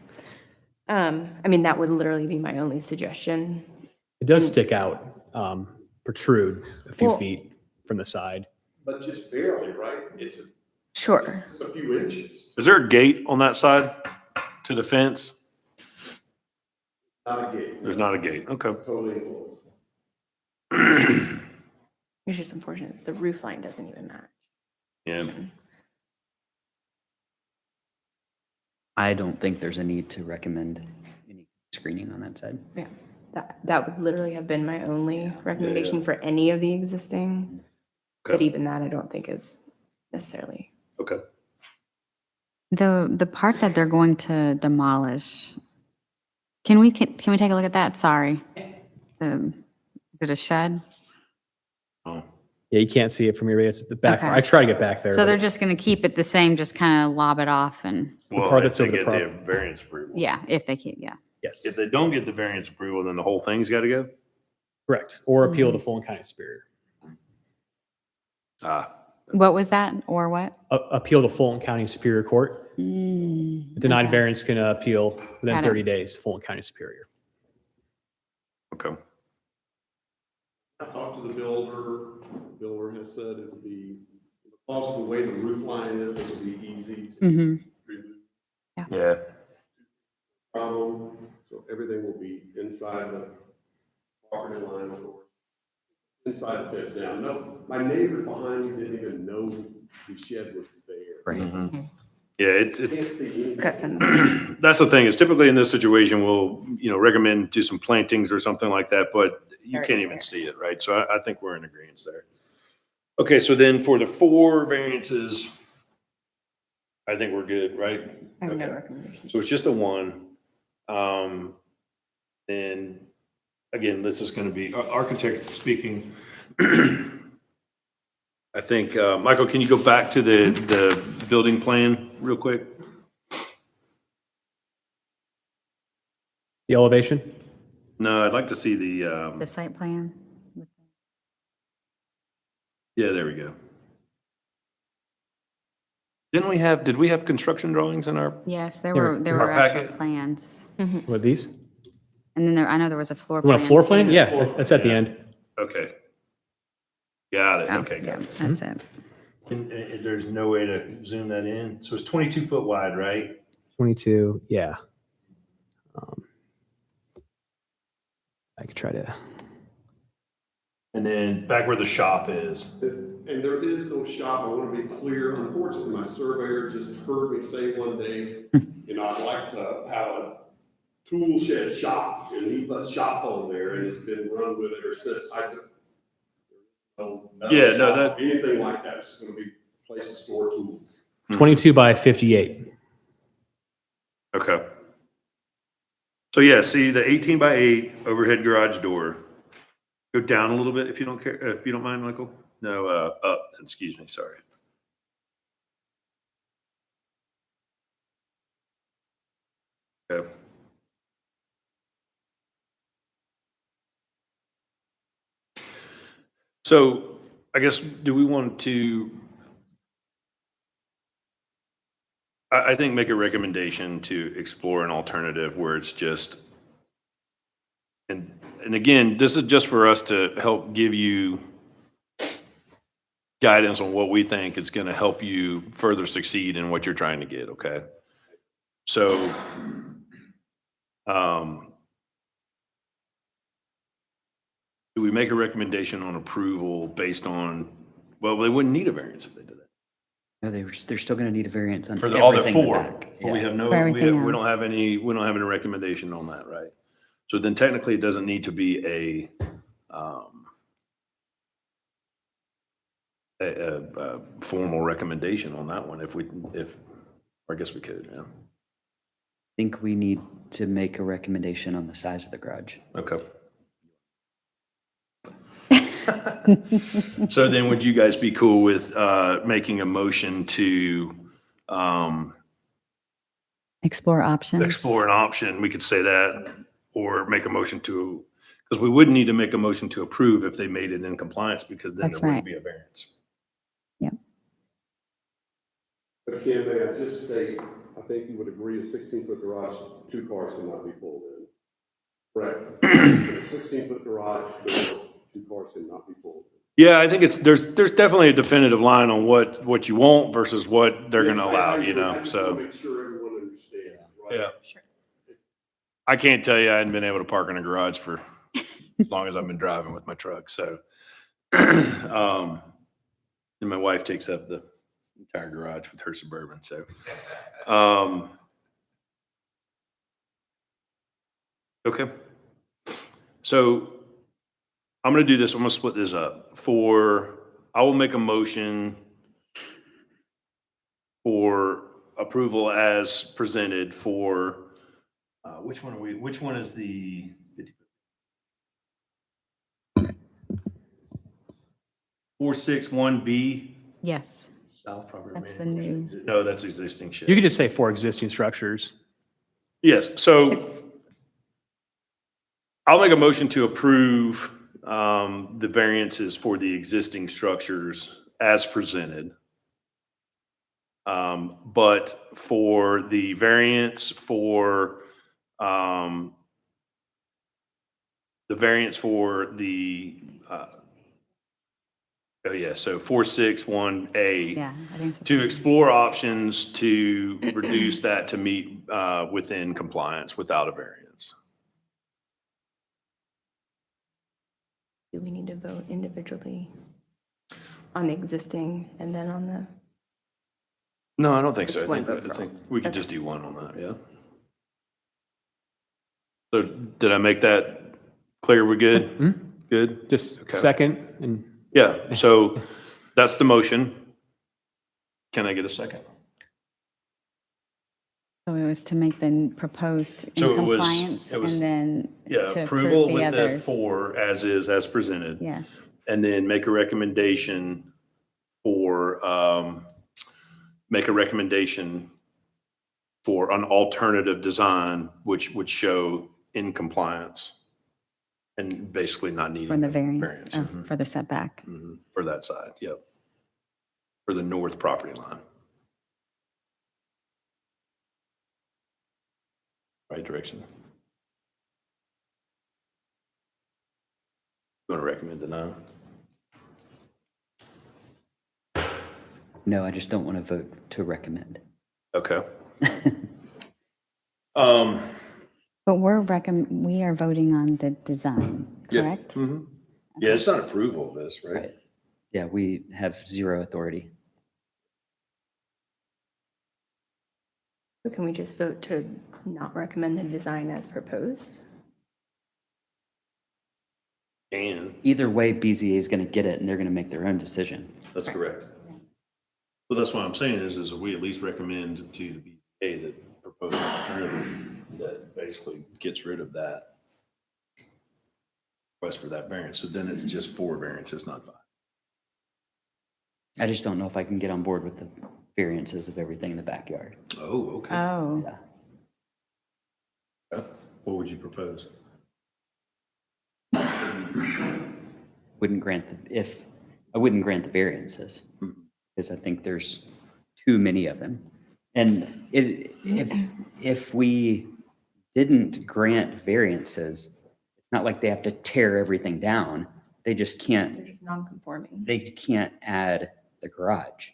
I mean, that would literally be my only suggestion. It does stick out, protrude a few Well- feet from the side. But just barely, right? It's Sure. a few inches. is there a gate on that side to the fence? Not a gate. There's not a gate. Okay. Totally enclosed. It's just unfortunate. The roof line doesn't even match. Yeah. I don't think there's a need to recommend any screening on that side. Yeah, that would literally have been my only recommendation for any of the existing. But Okay. even that, I don't think is necessarily. Okay. the part that they're going to demolish, can we take a look at that? Sorry. Is it a shed? Oh, Yeah, you can't see it from here. It's the back. Okay. I try to get back there. So but they're just going to keep it the same, just kind of lob it off and, well, part if that's they over the get prop- the variance approval. yeah, if they keep, yeah. Yes, If they don't get the variance approval, then the whole thing's got to go? correct. Or appeal to Fulton County Superior. Ah, What was that or what? Appeal to Fulton County Superior Court. Denied variance can appeal within Got it. 30 days, Fulton County Superior. okay. I talked to the builder. The builder has said it would be, because of the way the roof line is, this would be easy to Mm-hmm. remove. Yeah. So everything will be inside the property line, of course. Inside the fence now. No, my neighbors behind me didn't even know the shed was there. Right. Yeah, it's, Can't see anything. Got some. that's the thing is typically in this situation, we'll, recommend do some plantings or something like that, but you Very can't even rare. see it, right? So I think we're in agreement there. Okay, so then for the 4 variances, I think we're good, right? I have no Okay. recommendation. So it's just a 1. And again, this is going to be architect speaking. I think, Michael, can you go back to the building plan real quick? The elevation? No, I'd like to see The the, site plan? yeah, there we go. Did we have construction drawings in our, Yes, there Here, were our actual packet? plans. What, these? And then I know there was a floor You plan. want a floor plan? too. Yeah, that's at the end. okay. Got it, Oh, okay, yeah, got it. that's it. And there's no way to zoom that in? So it's 22 foot wide, right? 22, yeah. I could try to. And then back where the shop is. And there is no shop, I want to be clear, unfortunately, my surveyor just heard me say one day, I'd like to have a tool shed shop, and he put shop on there, and it's been run with it ever since. Yeah, no, that- Anything like that, it's gonna be a place to store tools. 22 by 58. Okay. So yeah, see the 18 by 8 overhead garage door. Go down a little bit if you don't care, if you don't mind, Michael. No, up, excuse me, sorry. Okay. So I guess, do we want to, I think make a recommendation to explore an alternative where it's just, and again, this is just for us to help give you guidance on what we think is going to help you further succeed in what you're trying to get, okay? So, do we make a recommendation on approval based on, well, they wouldn't need a variance if they did that. No, they're still going to need a variance on For the, all the everything in the 4, back. but we Yeah. have no, For everything we don't else. have any recommendation on that, right? So then technically it doesn't need to be a formal recommendation on that one I guess we could, yeah. I think we need to make a recommendation on the size of the garage. Okay. So then would you guys be cool with making a motion to Explore options. explore an option? We could say that or make a motion to, because we wouldn't need to make a motion to approve if they made it in compliance, because then That's there wouldn't right. be a variance. But Ken, may I just state, I think you would agree a 16-foot garage, 2 cars cannot be pulled in. Correct? A 16-foot garage, 2 cars cannot be pulled in. Yeah, I think there's definitely a definitive line on what you want versus what they're gonna allow, you I know, just so. want to make sure everyone understands, right? Yeah. I can't tell you I hadn't been able to park in a garage for as long as I've been driving with my truck, so. And my wife takes up the entire garage with her Suburban, so. Okay. So I'm gonna do this, I'm gonna split this up. I will make a motion for approval as presented for, which one is the 461B? Yes, South property. That's the remaining portion. No, that's existing shed. You could just say for existing structures. Yes, so I'll make a motion to approve the variances for the existing structures as presented. But for the variance for so 461A. yeah, I think so. To explore options to reduce that to meet within compliance without a variance. Do we need to vote individually on the existing and then on the? No, I don't think so. Just I one think, vote I for think all. we could Okay. just do one on that, yeah. So did I make that clear? We're good? Good? Just Okay. second and Yeah, so that's the motion. Can I get a second? So it was to make the proposed in So it was- compliance it was- and then Yeah, to approval approve the with the others. 4 as is, as presented. Yes, And then make a recommendation for an alternative design, which would show in compliance and basically not needing. for the a variance, mhm, for the setback. mhm, for that side, yep. For the north property line. Right direction. You want to recommend denial? No, I just don't want to vote to recommend. Okay. But we are voting on the design, Yeah. correct? Yeah, it's not approval of this, right? Yeah, we have zero authority. So can we just vote to not recommend the design as proposed? And Either way, BZA is going to get it and they're going to make their own decision. that's correct. Well, that's what I'm saying is we at least recommend to the BZA that proposed alternative that basically gets rid of that request for that variance. So then it's just 4 variances, not 5. I just don't know if I can get on board with the variances of everything in the backyard. Oh, okay. Oh, Yeah. What would you propose? Wouldn't grant I wouldn't grant the variances because I think there's too many of them. And if we didn't grant variances, it's not like they have to tear everything down. They just They're can't, just non-conforming. they can't add the garage.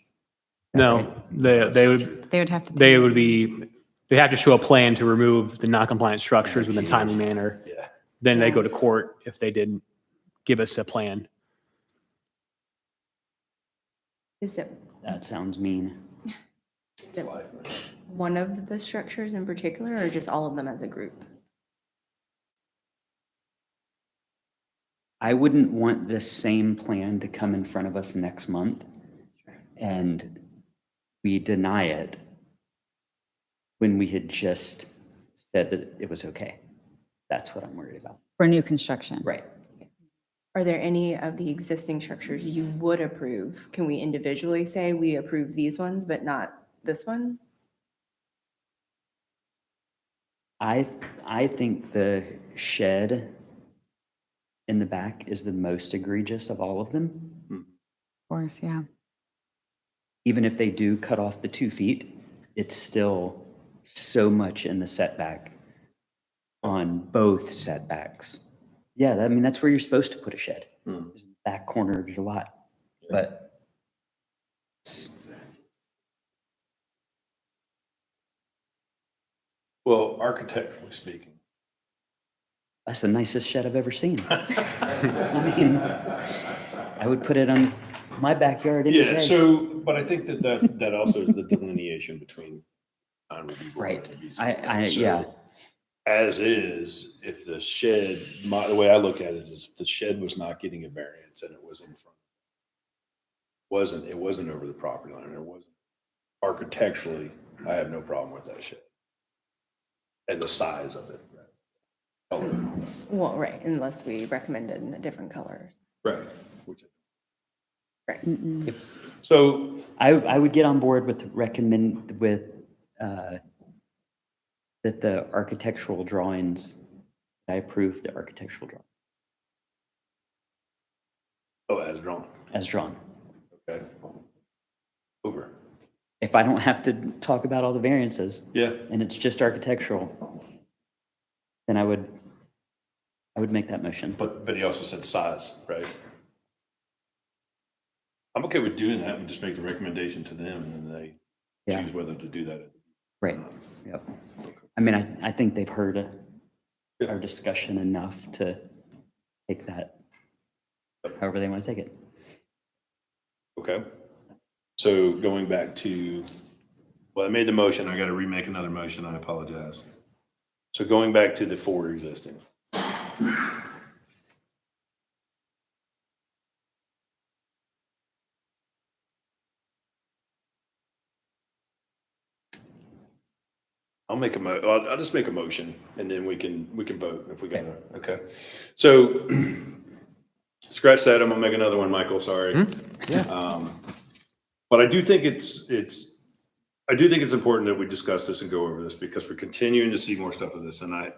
no, they would they would have to. they have to show a plan to remove the non-compliant structures within a timely manner. Yeah. Then they go to court if they didn't give us a plan. Is it That sounds mean. It's life. one of the structures in particular or just all of them as a group? I wouldn't want this same plan to come in front of us next month and we deny it when we had just said that it was okay. That's what I'm worried about. For new construction. Right. Are there any of the existing structures you would approve? Can we individually say we approve these ones, but not this one? I think the shed in the back is the most egregious of all of them. Of course, yeah. Even if they do cut off the 2 feet, it's still so much in the setback on both setbacks. Yeah, I mean, that's where you're supposed to put a shed, is in the back corner of your lot. But Well, architecturally speaking. that's the nicest shed I've ever seen. I mean, I would put it on my backyard any Yeah, day. so, but I think that also is the delineation between design review board Right. and RBC. Yeah. So, as is, if the shed, the way I look at it is the shed was not getting a variance and it was in front. It wasn't over the property line. It wasn't architecturally, I have no problem with that shed. And the size of it. Color. Well, right, unless we recommended in a different colors. Right. Which- Mm-mm. So, I would get on board with that the architectural drawings, I approve the architectural drawing as drawn, as drawn. okay. Over. If I don't have to talk about all the variances Yeah. and it's just architectural, then I would make that motion. But he also said size, right? I'm okay with doing that and just make the recommendation to them and then they Yeah. choose whether to do that. Right, yep. I mean, I think they've heard Yeah. our discussion enough to take that however they want to take it. Okay. So going back to, well, I made the motion. I got to remake another motion. I apologize. So going back to the 4 existing. I'll just make a motion and then we can vote if we got to, okay. So scratch that. I'm gonna make another one, Michael, sorry. But I do think it's important that we discuss this and go over this because we're continuing to see more stuff of this. And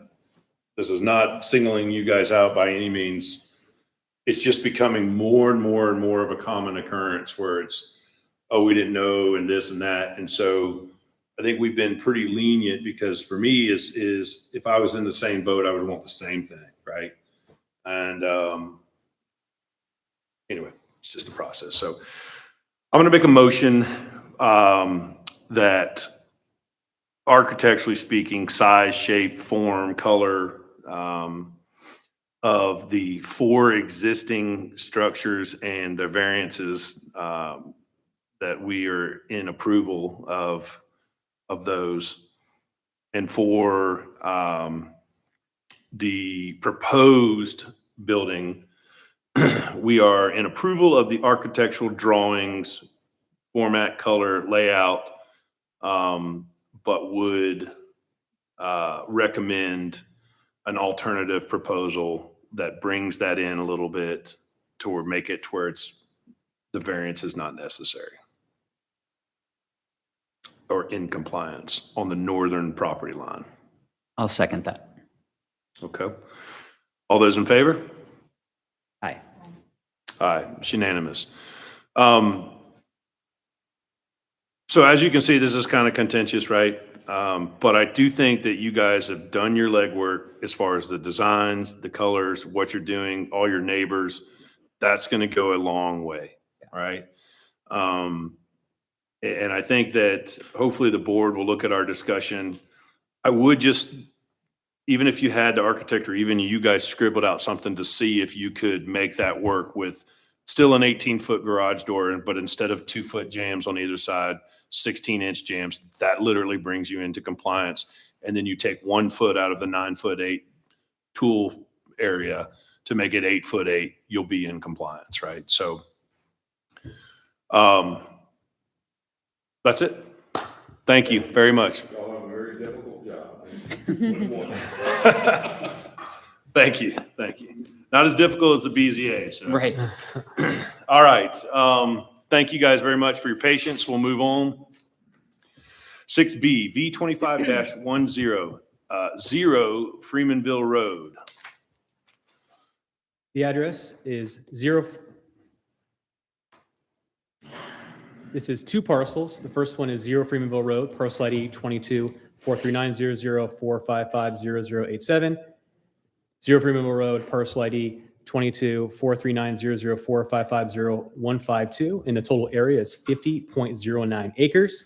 this is not singling you guys out by any means. It's just becoming more and more and more of a common occurrence where it's, oh, we didn't know and this and that. And so I think we've been pretty lenient because for me is if I was in the same boat, I would want the same thing, right? And anyway, it's just a process. So I'm going to make a motion that architecturally speaking, size, shape, form, color of the 4 existing structures and the variances that we are in approval of those. And for the proposed building, we are in approval of the architectural drawings, format, color, layout, but would recommend an alternative proposal that brings that in a little bit to make it to where the variance is not necessary or in compliance on the northern property line. I'll second that. Okay. All those in favor? Aye. Aye, it's unanimous. So as you can see, this is kind of contentious, right? But I do think that you guys have done your legwork as far as the designs, the colors, what you're doing, all your neighbors. That's going to go a long way, right? And I think that hopefully the board will look at our discussion. I would just, even if you had the architect or even you guys scribbled out something to see if you could make that work with still an 18-foot garage door, but instead of 2-foot jams on either side, 16-inch jams, that literally brings you into compliance. And then you take 1 foot out of the 9'8" tool area to make it 8'8", you'll be in compliance, right? So that's it. Thank you very much. Y'all have a very difficult job. Thank you. Thank you. Not as difficult as the BZA. So. Right. All right. Thank you guys very much for your patience. We'll move on. 6B, V25-10, 0 Freemanville Road, The address is this is two parcels. The first one is 0 Freemanville Road, parcel ID 22-43900-455-0087. 0 Freemanville Road, parcel ID 22-43900-455-0152, and the total area is 50.09 acres.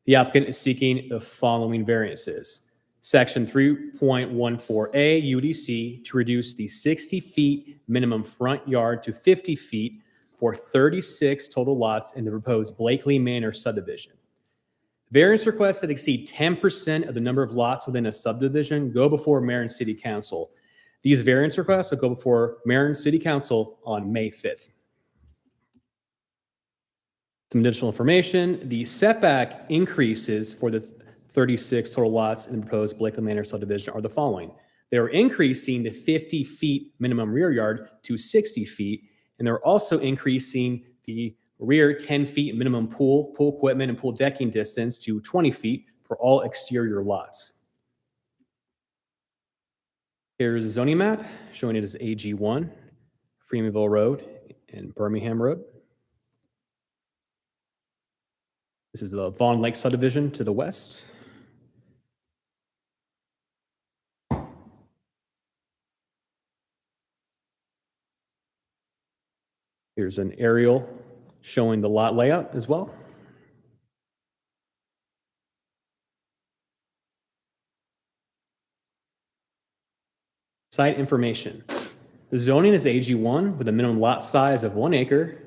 The applicant is seeking the following variances. Section 3.14A UDC to reduce the 60 feet minimum front yard to 50 feet for 36 total lots in the proposed Blakely Manor subdivision. Variance requests that exceed 10% of the number of lots within a subdivision go before mayor and city council. These variance requests will go before mayor and city council on May 5th. Some additional information, the setback increases for the 36 total lots in the proposed Blakely Manor subdivision are the following. They are increasing the 50 feet minimum rear yard to 60 feet, and they're also increasing the rear 10 feet minimum pool equipment, and pool decking distance to 20 feet for all exterior lots. Here's a zoning map showing it as AG1, Freemanville Road and Birmingham Road. This is the Vaughn Lake subdivision to the west. Here's an aerial showing the lot layout as well. Site information. The zoning is AG1 with a minimum lot size of 1 acre.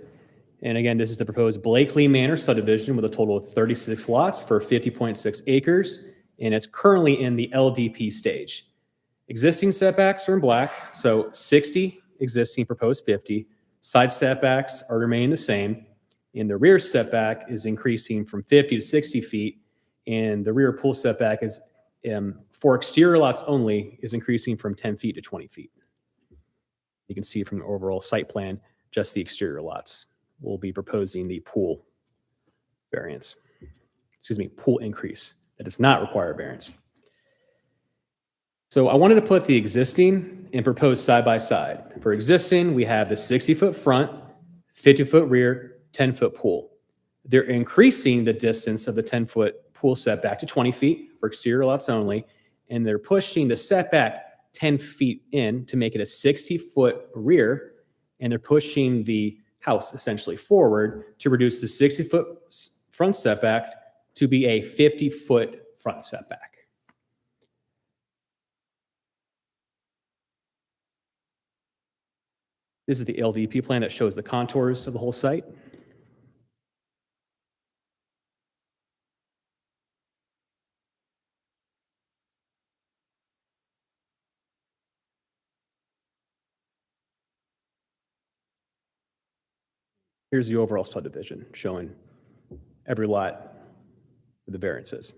And again, this is the proposed Blakely Manor subdivision with a total of 36 lots for 50.6 acres. And it's currently in the LDP stage. Existing setbacks are in black, so 60 existing, proposed 50. Side setbacks are remaining the same. And the rear setback is increasing from 50 to 60 feet. And the rear pool setback is, for exterior lots only, is increasing from 10 feet to 20 feet. You can see from the overall site plan, just the exterior lots. We'll be proposing the pool variance. Excuse me, pool increase. That does not require variance. So I wanted to put the existing and proposed side by side. For existing, we have the 60-foot front, 50-foot rear, 10-foot pool. They're increasing the distance of the 10-foot pool setback to 20 feet for exterior lots only, and they're pushing the setback 10 feet in to make it a 60-foot rear, and they're pushing the house essentially forward to reduce the 60-foot front setback to be a 50-foot front setback. This is the LDP plan that shows the contours of the whole site. Here's the overall subdivision showing every lot with the variances.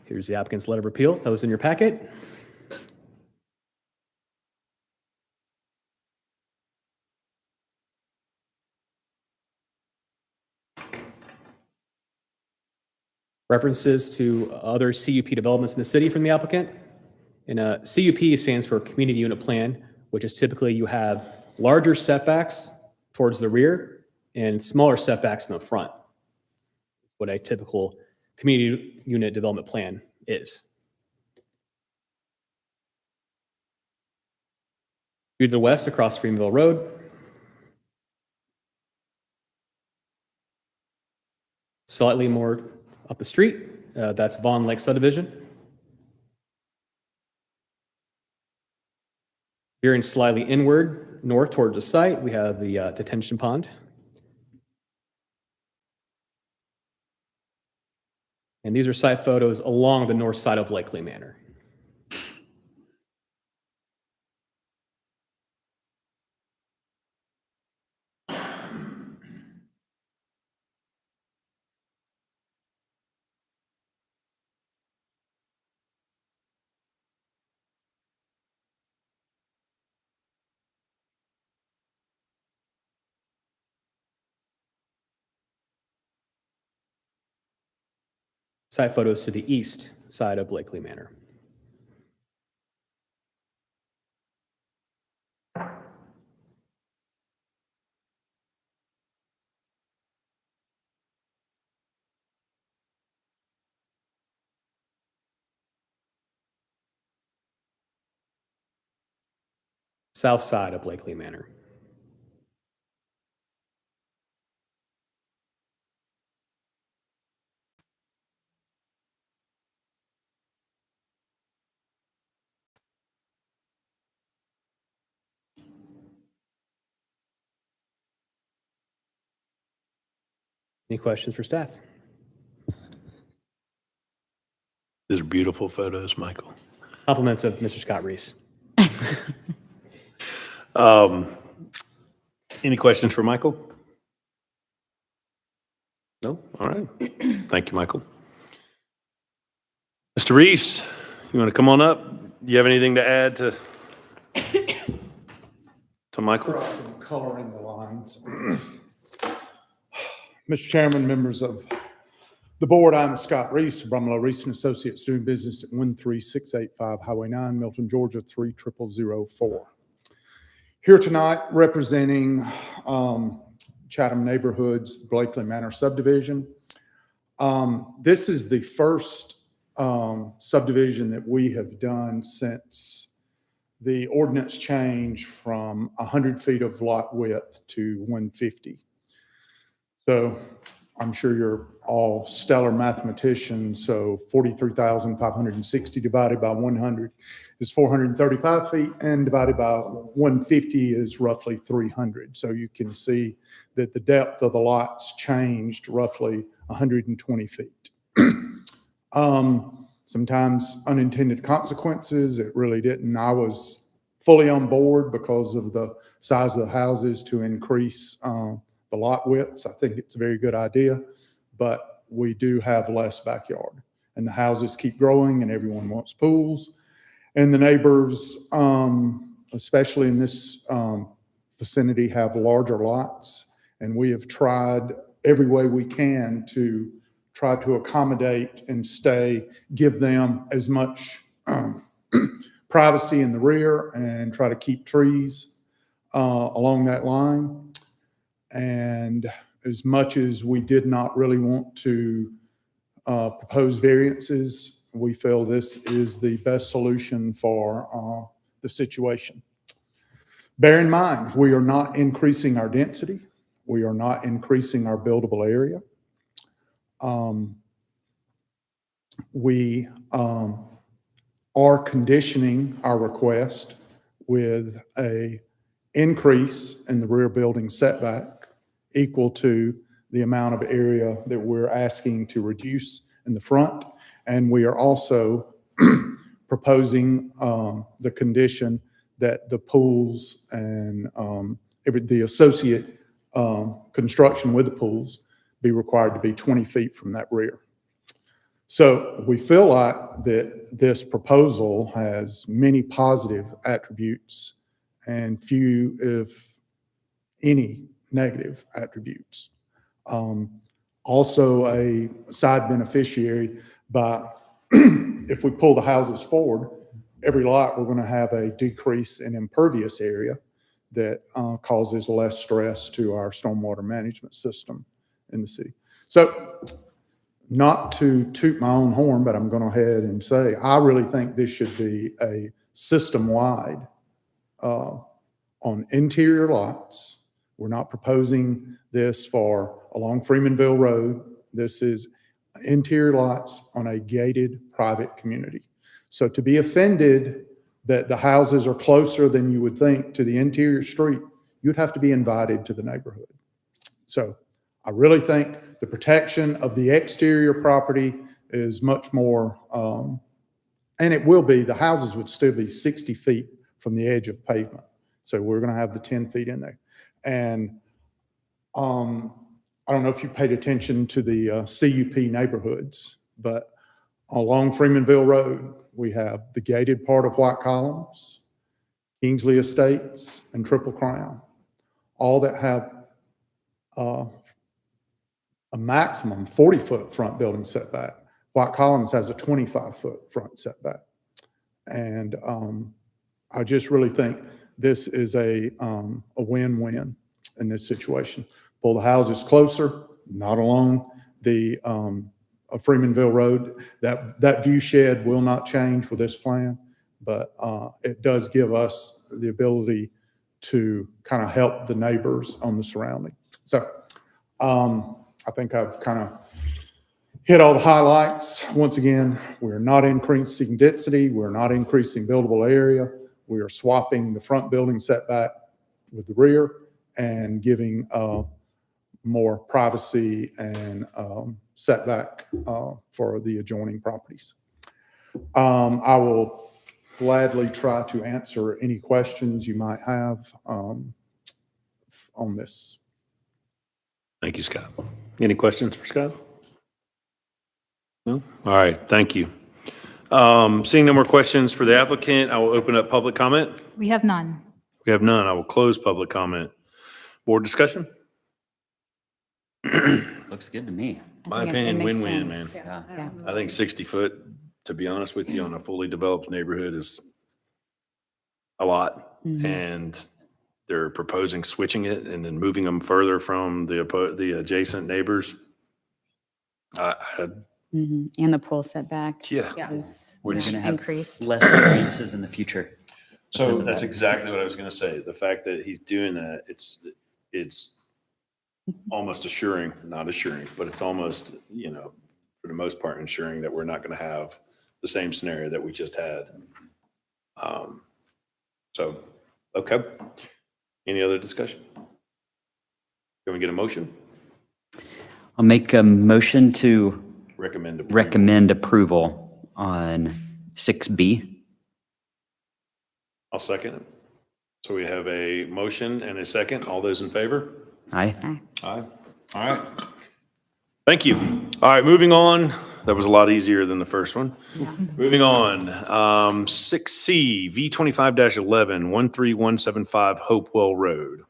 Here's the applicant's letter of appeal that was in your packet. References to other CUP developments in the city from the applicant. And CUP stands for Community Unit Plan, which is typically you have larger setbacks towards the rear and smaller setbacks in the front. What a typical community unit development plan is. View to the west across Freemanville Road. Slightly more up the street, that's Vaughn Lake subdivision. Veering slightly inward, north towards the site, we have the detention pond. And these are site photos along the north side of Blakely Manor. Site photos to the east side of Blakely Manor. South side of Blakely Manor. Any questions for staff? These are beautiful photos, Michael. Compliments of Mr. Scott Reese. Any questions for Michael? No? All right. Thank you, Michael. Mr. Reese, you want to come on up? Do you have anything to add to Michael? Coloring the lines. Mr. Chairman, members of the board, I'm Scott Reese, Brumlow Reese and Associates, doing business at 13685 Highway 9, Milton, Georgia 30004. Here tonight representing Chatham Neighborhoods, the Blakely Manor subdivision. This is the first subdivision that we have done since the ordinance change from 100 feet of lot width to 150. So I'm sure you're all stellar mathematicians. So 43,560 divided by 100 is 435 feet, and divided by 150 is roughly 300. So you can see that the depth of the lots changed roughly 120 feet. Sometimes unintended consequences. It really didn't. I was fully on board because of the size of the houses to increase the lot widths. I think it's a very good idea, but we do have less backyard, and the houses keep growing, and everyone wants pools. And the neighbors, especially in this vicinity, have larger lots, and we have tried every way we can to try to accommodate and give them as much privacy in the rear and try to keep trees along that line. And as much as we did not really want to propose variances, we feel this is the best solution for the situation. Bear in mind, we are not increasing our density. We are not increasing our buildable area. We are conditioning our request with an increase in the rear building setback equal to the amount of area that we're asking to reduce in the front. And we are also proposing the condition that the pools and the associate construction with the pools be required to be 20 feet from that rear. So we feel like that this proposal has many positive attributes and few, if any, negative attributes. Also a side beneficiary by, if we pull the houses forward, every lot we're going to have a decrease in impervious area that causes less stress to our stormwater management system in the city. So not to toot my own horn, but I'm going to go ahead and say, I really think this should be a system-wide on interior lots. We're not proposing this for along Freemanville Road. This is interior lots on a gated private community. So to be offended that the houses are closer than you would think to the interior street, you'd have to be invited to the neighborhood. So I really think the protection of the exterior property is much more, and it will be, the houses would still be 60 feet from the edge of pavement. So we're going to have the 10 feet in there. And I don't know if you paid attention to the CUP neighborhoods, but along Freemanville Road, we have the gated part of White Columns, Kingsley Estates, and Triple Crown, all that have a maximum 40-foot front building setback. White Columns has a 25-foot front setback. And I just really think this is a win-win in this situation. Pull the houses closer, not along the Freemanville Road. That view shed will not change with this plan, but it does give us the ability to kind of help the neighbors on the surrounding. So I think I've kind of hit all the highlights. Once again, we're not increasing density. We're not increasing buildable area. We are swapping the front building setback with the rear and giving more privacy and setback for the adjoining properties. I will gladly try to answer any questions you might have on this. Thank you, Scott. Any questions for Scott? No? All right, thank you. Seeing no more questions for the applicant, I will open up public comment. We have none. We have none. I will close public comment. Board discussion? Looks good to me. My I think it opinion, makes win-win, man. sense. Yeah. Yeah. I think 60 foot, to be honest with you, on a fully developed neighborhood is a lot. Mhm. And they're proposing switching it and then moving them further from the adjacent neighbors. Mhm. And the pool setback Yeah. Yeah. is We're gonna have increased. Less variances in the future. So Because of that's that. exactly what I was going to say. The fact that he's doing that, it's almost assuring, not assuring, but it's almost, for the most part, ensuring that we're not going to have the same scenario that we just had. So, okay. Any other discussion? Can we get a motion? I'll make a motion to Recommend approval. recommend approval on 6B. I'll second it. So we have a motion and a second. All those in favor? Aye. Aye. All right. Thank you. All right, moving on. That was a lot easier than the first one. Moving on. 6C, V25-11, 13175 Hopewell Road.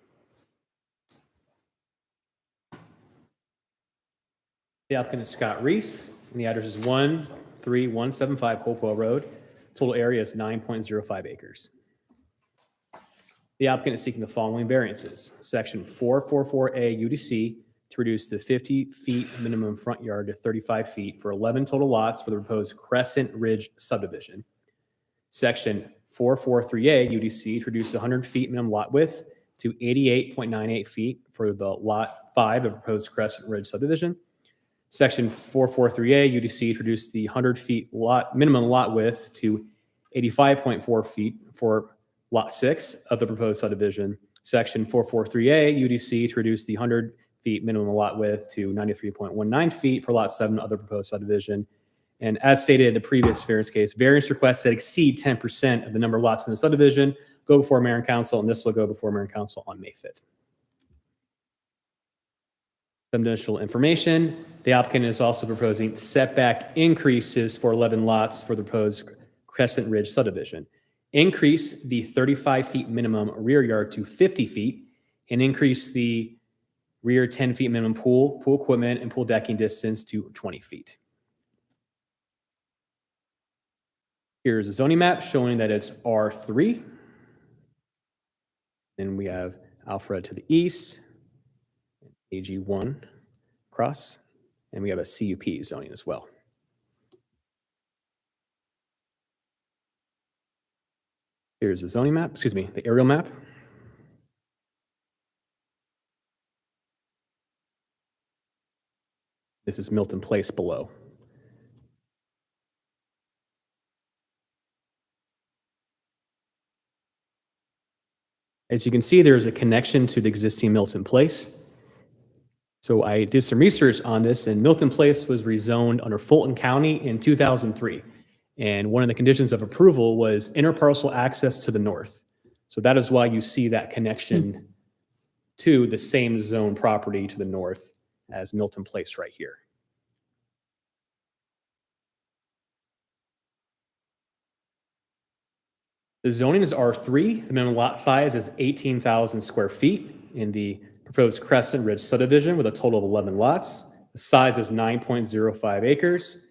The applicant is Scott Reese, and the address is 13175 Hopewell Road. Total area is 9.05 acres. The applicant is seeking the following variances. Section 444A UDC to reduce the 50 feet minimum front yard to 35 feet for 11 total lots for the proposed Crescent Ridge subdivision. Section 443A UDC to reduce the 100 feet minimum lot width to 88.98 feet for the lot 5 of proposed Crescent Ridge subdivision. Section 443A UDC to reduce the 100 feet minimum lot width to 85.4 feet for lot 6 of the proposed subdivision. Section 443A UDC to reduce the 100 feet minimum lot width to 93.19 feet for lot 7 of the proposed subdivision. And as stated in the previous variance case, variance requests that exceed 10% of the number of lots in the subdivision go before mayor and council, and this will go before mayor and council on May 5th. Some additional information. The applicant is also proposing setback increases for 11 lots for the proposed Crescent Ridge subdivision. Increase the 35 feet minimum rear yard to 50 feet and increase the rear 10 feet minimum pool equipment, and pool decking distance to 20 feet. Here's a zoning map showing that it's R3. Then we have Alfred to the east, AG1 across, and we have a CUP zoning as well. Here's the zoning map, the aerial map. This is Milton Place below. As you can see, there is a connection to the existing Milton Place. So I did some research on this, and Milton Place was rezoned under Fulton County in 2003. And one of the conditions of approval was interparcel access to the north. So that is why you see that connection to the same zone property to the north as Milton Place right here. The zoning is R3. The minimum lot size is 18,000 square feet in the proposed Crescent Ridge subdivision with a total of 11 lots. The size is 9.05 acres.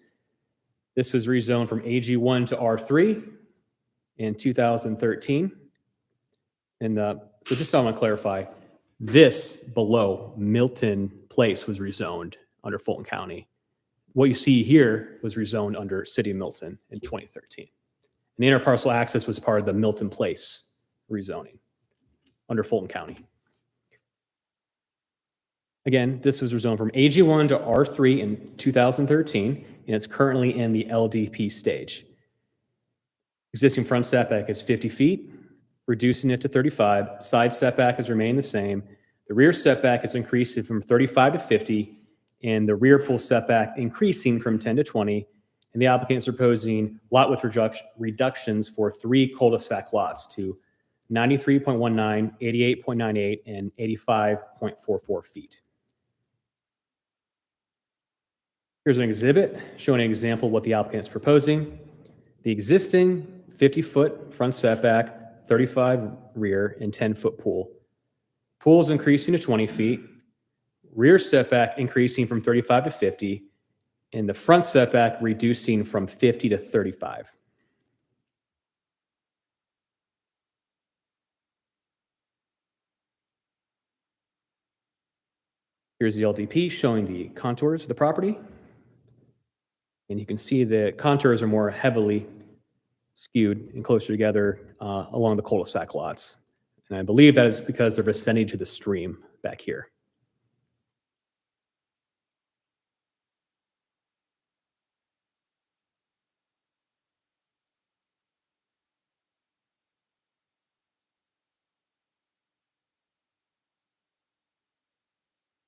This was rezoned from AG1 to R3 in 2013. And so just so I want to clarify, this below Milton Place was rezoned under Fulton County. What you see here was rezoned under City of Milton in 2013. And the interparcel access was part of the Milton Place rezoning under Fulton County. Again, this was rezoned from AG1 to R3 in 2013, and it's currently in the LDP stage. Existing front setback is 50 feet, reducing it to 35. Side setback has remained the same. The rear setback is increasing from 35 to 50, and the rear pool setback increasing from 10 to 20. And the applicant is proposing lot width reductions for 3 cul-de-sac lots to 93.19, 88.98, and 85.44 feet. Here's an exhibit showing an example of what the applicant is proposing. The existing 50-foot front setback, 35 rear, and 10-foot pool. Pool is increasing to 20 feet. Rear setback increasing from 35 to 50, and the front setback reducing from 50 to 35. Here's the LDP showing the contours of the property. And you can see the contours are more heavily skewed and closer together along the cul-de-sac lots. And I believe that is because they're vicinity to the stream back here.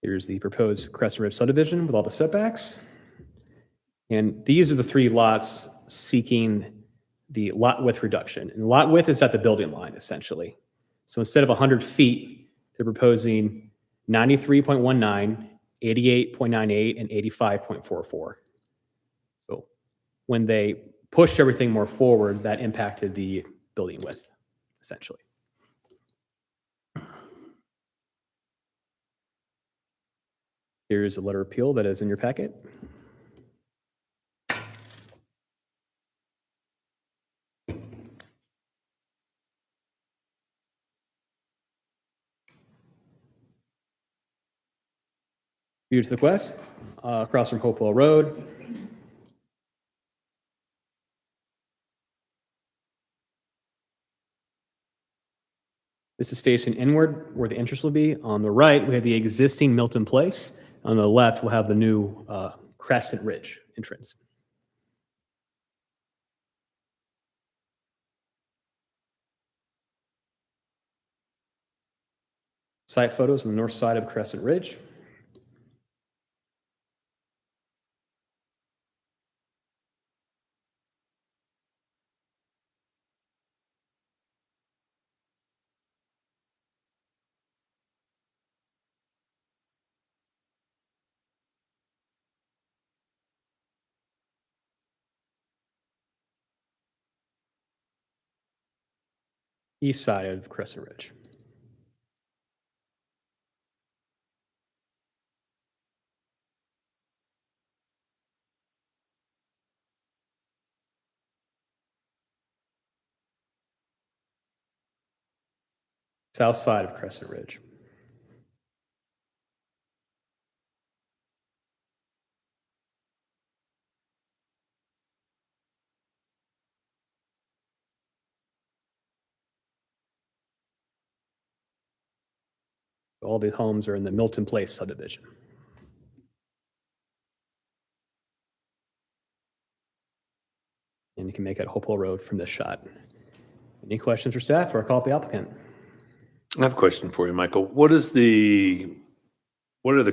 Here's the proposed Crescent Ridge subdivision with all the setbacks. And these are the 3 lots seeking the lot width reduction. And lot width is at the building line, essentially. So instead of 100 feet, they're proposing 93.19, 88.98, and 85.44. So when they pushed everything more forward, that impacted the building width, essentially. Here's a letter of appeal that is in your packet. View to the west, across from Hopewell Road. This is facing inward where the entrance will be. On the right, we have the existing Milton Place. On the left, we'll have the new Crescent Ridge entrance. Site photos on the north side of Crescent Ridge. East side of Crescent Ridge. South side of Crescent Ridge. All these homes are in the Milton Place subdivision. And you can make it Hopewell Road from this shot. Any questions for staff, or call up the applicant? I have a question for you, Michael. What are the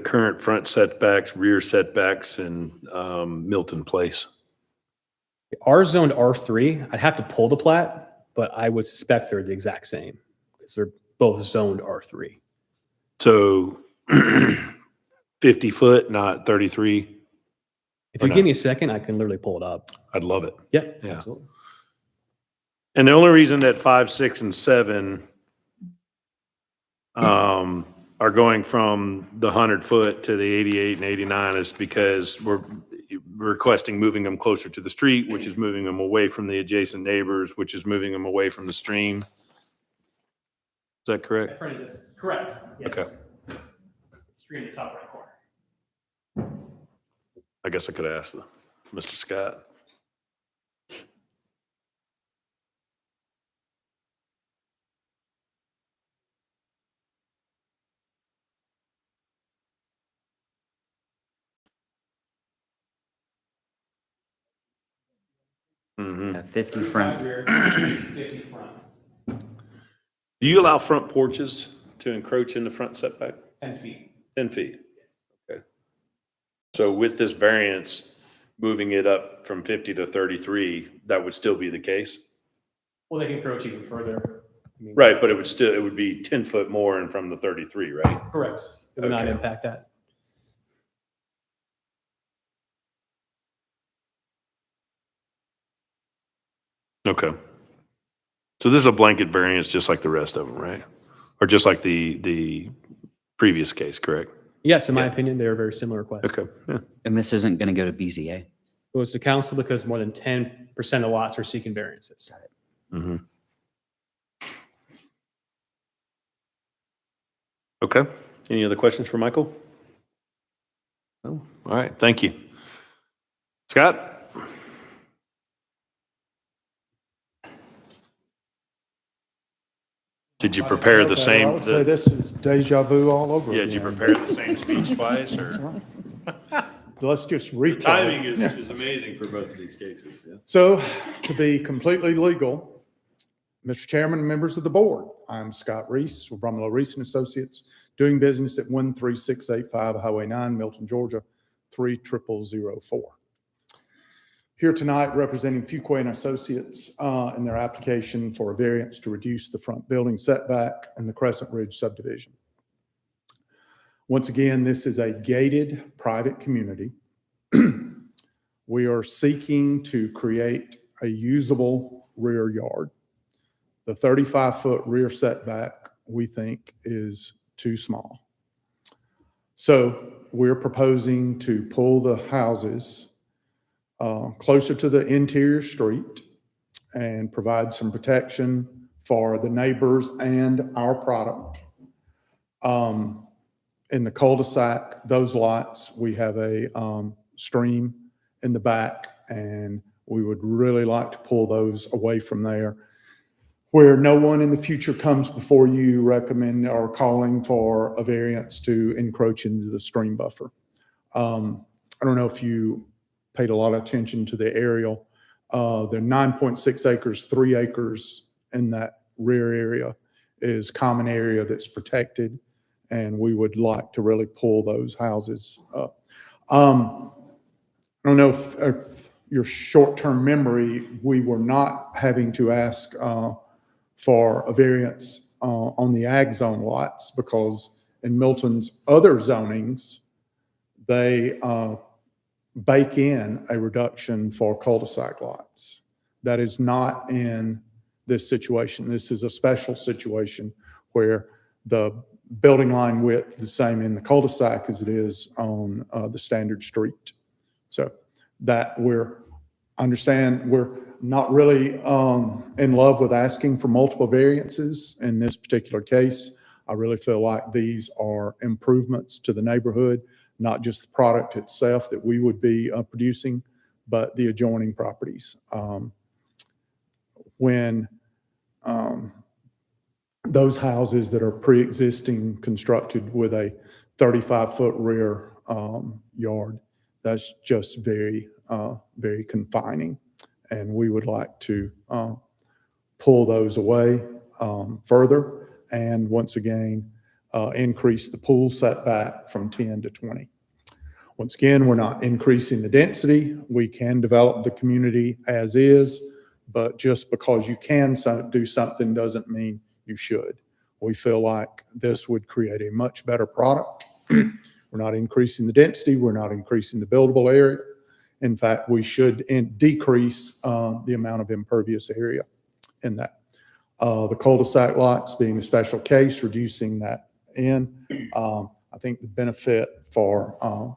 current front setbacks, rear setbacks in Milton Place? R zoned R3, I'd have to pull the plat, but I would suspect they're the exact same because they're both zoned R3. So 50 foot, not 33? If you give me a second, I can literally pull it up. I'd love it. Yeah, Yeah. absolutely. And the only reason that 5, 6, and 7 are going from the 100 foot to the 88 and 89 is because requesting moving them closer to the street, which is moving them away from the adjacent neighbors, which is moving them away from the stream. Is that I correct? printed this. Correct. Yes. Okay. Stream in the top right corner. I guess I could ask Mr. Scott. Mhm. 50 front. Rear, 50 front, Do you allow front porches to encroach in the front setback? 10 feet. 10 feet? Okay. So with this variance, moving it up from 50 to 33, that would still be the case? Well, they can encroach even further. I mean, Right, but it would be 10 foot more and from the 33, right? Correct. It would not Okay. impact that. Okay. So this is a blanket variance just like the rest of them, right? Or just like the previous case, correct? Yes, in my Yeah. opinion, they're very similar requests. Okay, yeah. And this isn't going to go to BZA. Goes to council because more than 10% of lots are seeking variances. Mhm. Okay. Any other questions for Michael? No? All right, thank you. Scott? Did you prepare the Okay, same? I would say this is deja vu all over Yeah, again. did you prepare the same speech twice, or? Let's just The recap. timing is amazing for both of these cases, yeah. So, to be completely legal, Mr. Chairman, and members of the board, I'm Scott Reese with Brumlow Reese and Associates, doing business at 13685 Highway 9, Milton, Georgia, 30004. Here tonight representing Fuquay and Associates in their application for a variance to reduce the front building setback in the Crescent Ridge subdivision. Once again, this is a gated private community. We are seeking to create a usable rear yard. The 35-foot rear setback, we think, is too small. So we're proposing to pull the houses closer to the interior street and provide some protection for the neighbors and our product. In the cul-de-sac, those lots, we have a stream in the back, and we would really like to pull those away from there, where no one in the future comes before you recommend or calling for a variance to encroach into the stream buffer. I don't know if you paid a lot of attention to the aerial. The 9.6 acres, 3 acres in that rear area is common area that's protected, and we would like to really pull those houses up. I don't know if your short-term memory, we were not having to ask for a variance on the ag zone lots, because in Milton's other zonings, they bake in a reduction for cul-de-sac lots. That is not in this situation. This is a special situation where the building line width is the same in the cul-de-sac as it is on the standard street. So that understand we're not really in love with asking for multiple variances in this particular case. I really feel like these are improvements to the neighborhood, not just the product itself that we would be producing, but the adjoining properties. When those houses that are pre-existing constructed with a 35-foot rear yard, that's just very, very confining. And we would like to pull those away further, and once again, increase the pool setback from 10 to 20. Once again, we're not increasing the density. We can develop the community as is, but just because you can do something doesn't mean you should. We feel like this would create a much better product. We're not increasing the density. We're not increasing the buildable area. In fact, we should decrease the amount of impervious area in that. The cul-de-sac lots being the special case, reducing that in. I think the benefit for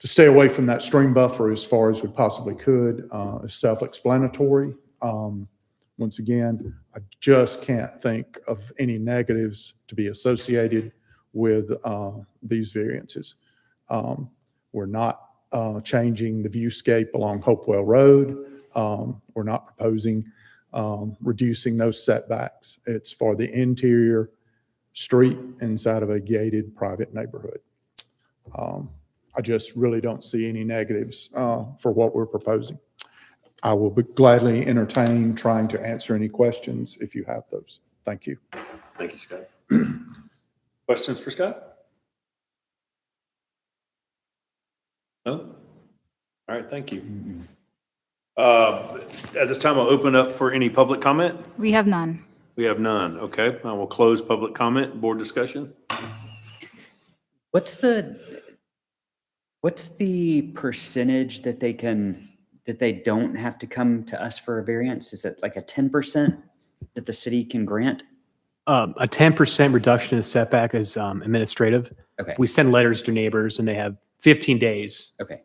to stay away from that stream buffer as far as we possibly could is self-explanatory. Once again, I just can't think of any negatives to be associated with these variances. We're not changing the viewscape along Hopewell Road. We're not proposing reducing those setbacks. It's for the interior street inside of a gated private neighborhood. I just really don't see any negatives for what we're proposing. I will be gladly entertain trying to answer any questions if you have those. Thank you. Thank you, Scott. Questions for Scott? No? All right, thank you. At this time, I'll open up for any public comment. We have none. We have none. Okay, I will close public comment, board discussion. What's the percentage that they don't have to come to us for a variance? Is it like a 10% that the city can grant? A 10% reduction in setback is administrative. Okay, We send letters to neighbors and they have 15 days. okay.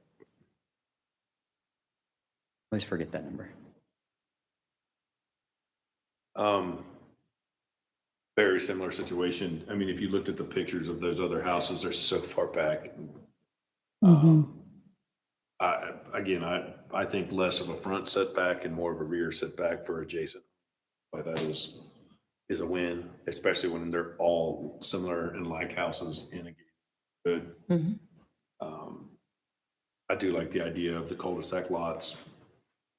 Always forget that number. Very similar situation. I mean, if you looked at the pictures of those other houses, they're so far back. I think less of a front setback and more of a rear setback for adjacent. But that is a win, especially when they're all similar and like houses in a good. I do like the idea of the cul-de-sac lots,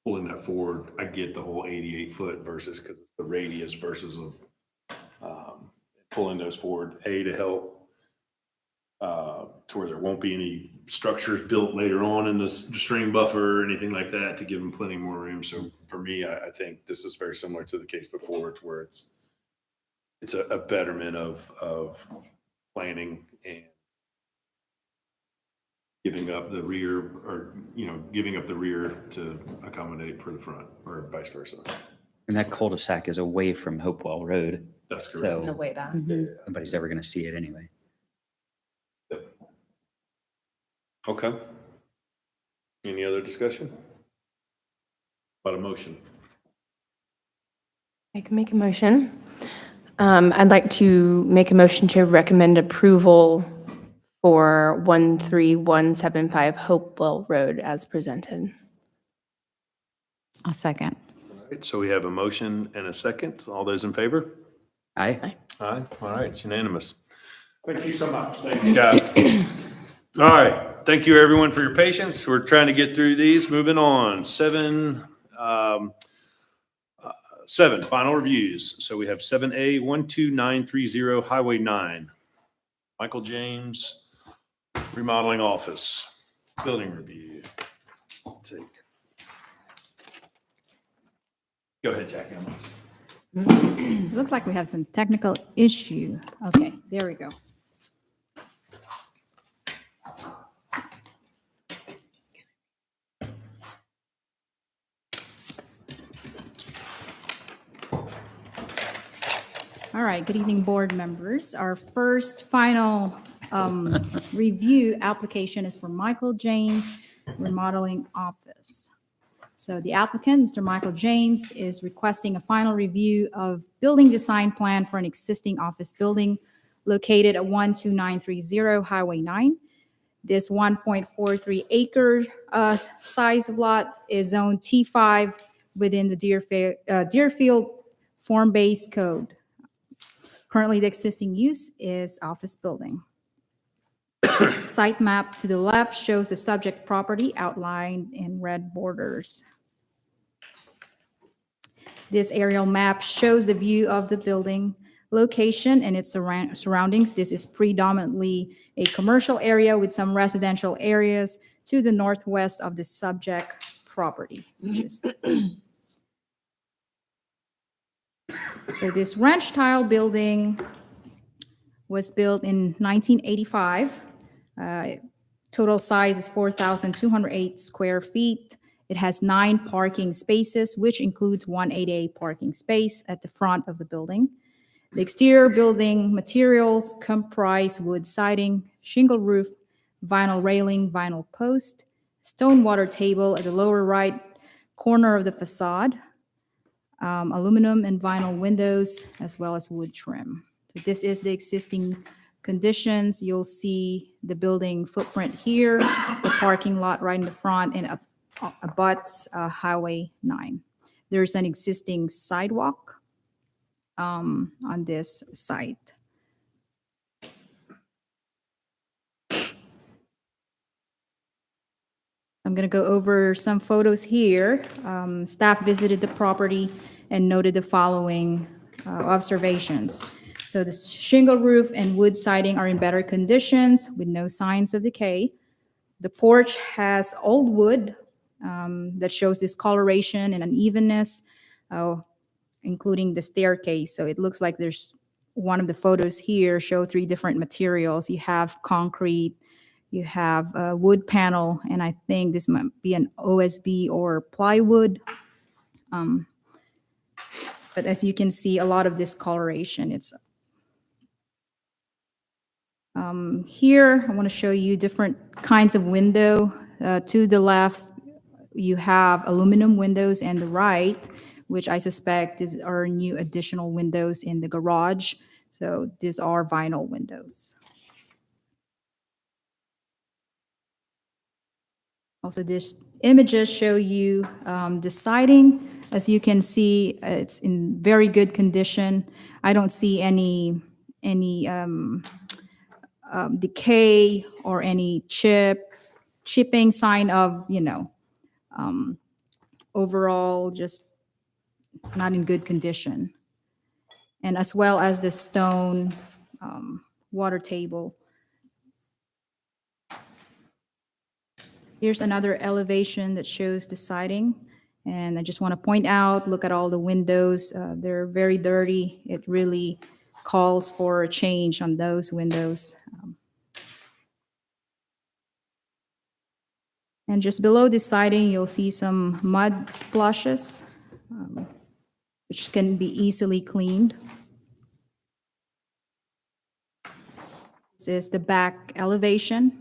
pulling that forward. I get the whole 88-foot versus, because it's the radius versus pulling those forward, to help to where there won't be any structures built later on in this stream buffer or anything like that, to give them plenty more room. So for me, I think this is very similar to the case before, to where it's a betterment of planning and giving up the rear, or giving up the rear to accommodate for the front, or vice versa. And that cul-de-sac is away from Hopewell Road, That's correct. so The way back. nobody's ever going to see it anyway. Yep. Okay. Any other discussion? About a motion? I can make a motion. I'd like to make a motion to recommend approval for 13175 Hopewell Road as presented. I'll second. All right, so we have a motion and a second. All those in favor? Aye. Aye. All right, it's unanimous. Thank you so much. Scott. All right, thank you everyone for your patience. We're trying to get through these. Moving on, seven, final reviews. So we have 7A 12930 Highway 9. Michael James, remodeling office, building review. Take. Go ahead, Jackie. It looks like we have some technical issue. Okay, there we go. All right, good evening, board members. Our first final review application is for Michael James Remodeling Office. So the applicant, Mr. Michael James, is requesting a final review of building design plan for an existing office building located at 12930 Highway 9. This 1.43 acre size of lot is zoned T5 within the Deerfield form-based code. Currently, the existing use is office building. Site map to the left shows the subject property outlined in red borders. This aerial map shows the view of the building location and its surroundings. This is predominantly a commercial area with some residential areas to the northwest of the subject property, which is so this ranch-style building was built in 1985. Total size is 4,208 square feet. It has 9 parking spaces, which includes one 8A parking space at the front of the building. The exterior building materials comprise wood siding, shingle roof, vinyl railing, vinyl post, stone water table at the lower right corner of the facade, aluminum and vinyl windows, as well as wood trim. So this is the existing conditions. You'll see the building footprint here, the parking lot right in the front, and abuts Highway 9. There's an existing sidewalk on this site. I'm going to go over some photos here. Staff visited the property and noted the following observations. So the shingle roof and wood siding are in better conditions with no signs of decay. The porch has old wood that shows discoloration and unevenness, including the staircase. So it looks like there's one of the photos here show 3 different materials. You have concrete, you have a wood panel, and I think this might be an OSB or plywood. But as you can see, a lot of discoloration. It's here, I want to show you different kinds of window. To the left, you have aluminum windows, and the right, which I suspect are new additional windows in the garage. So these are vinyl windows. Also, these images show you the siding. As you can see, it's in very good condition. I don't see any decay or any chipping sign of, overall just not in good condition. And as well as the stone water table. Here's another elevation that shows the siding. And I just want to point out, look at all the windows. They're very dirty. It really calls for a change on those windows. And just below the siding, you'll see some mud splashes, which can be easily cleaned. This is the back elevation.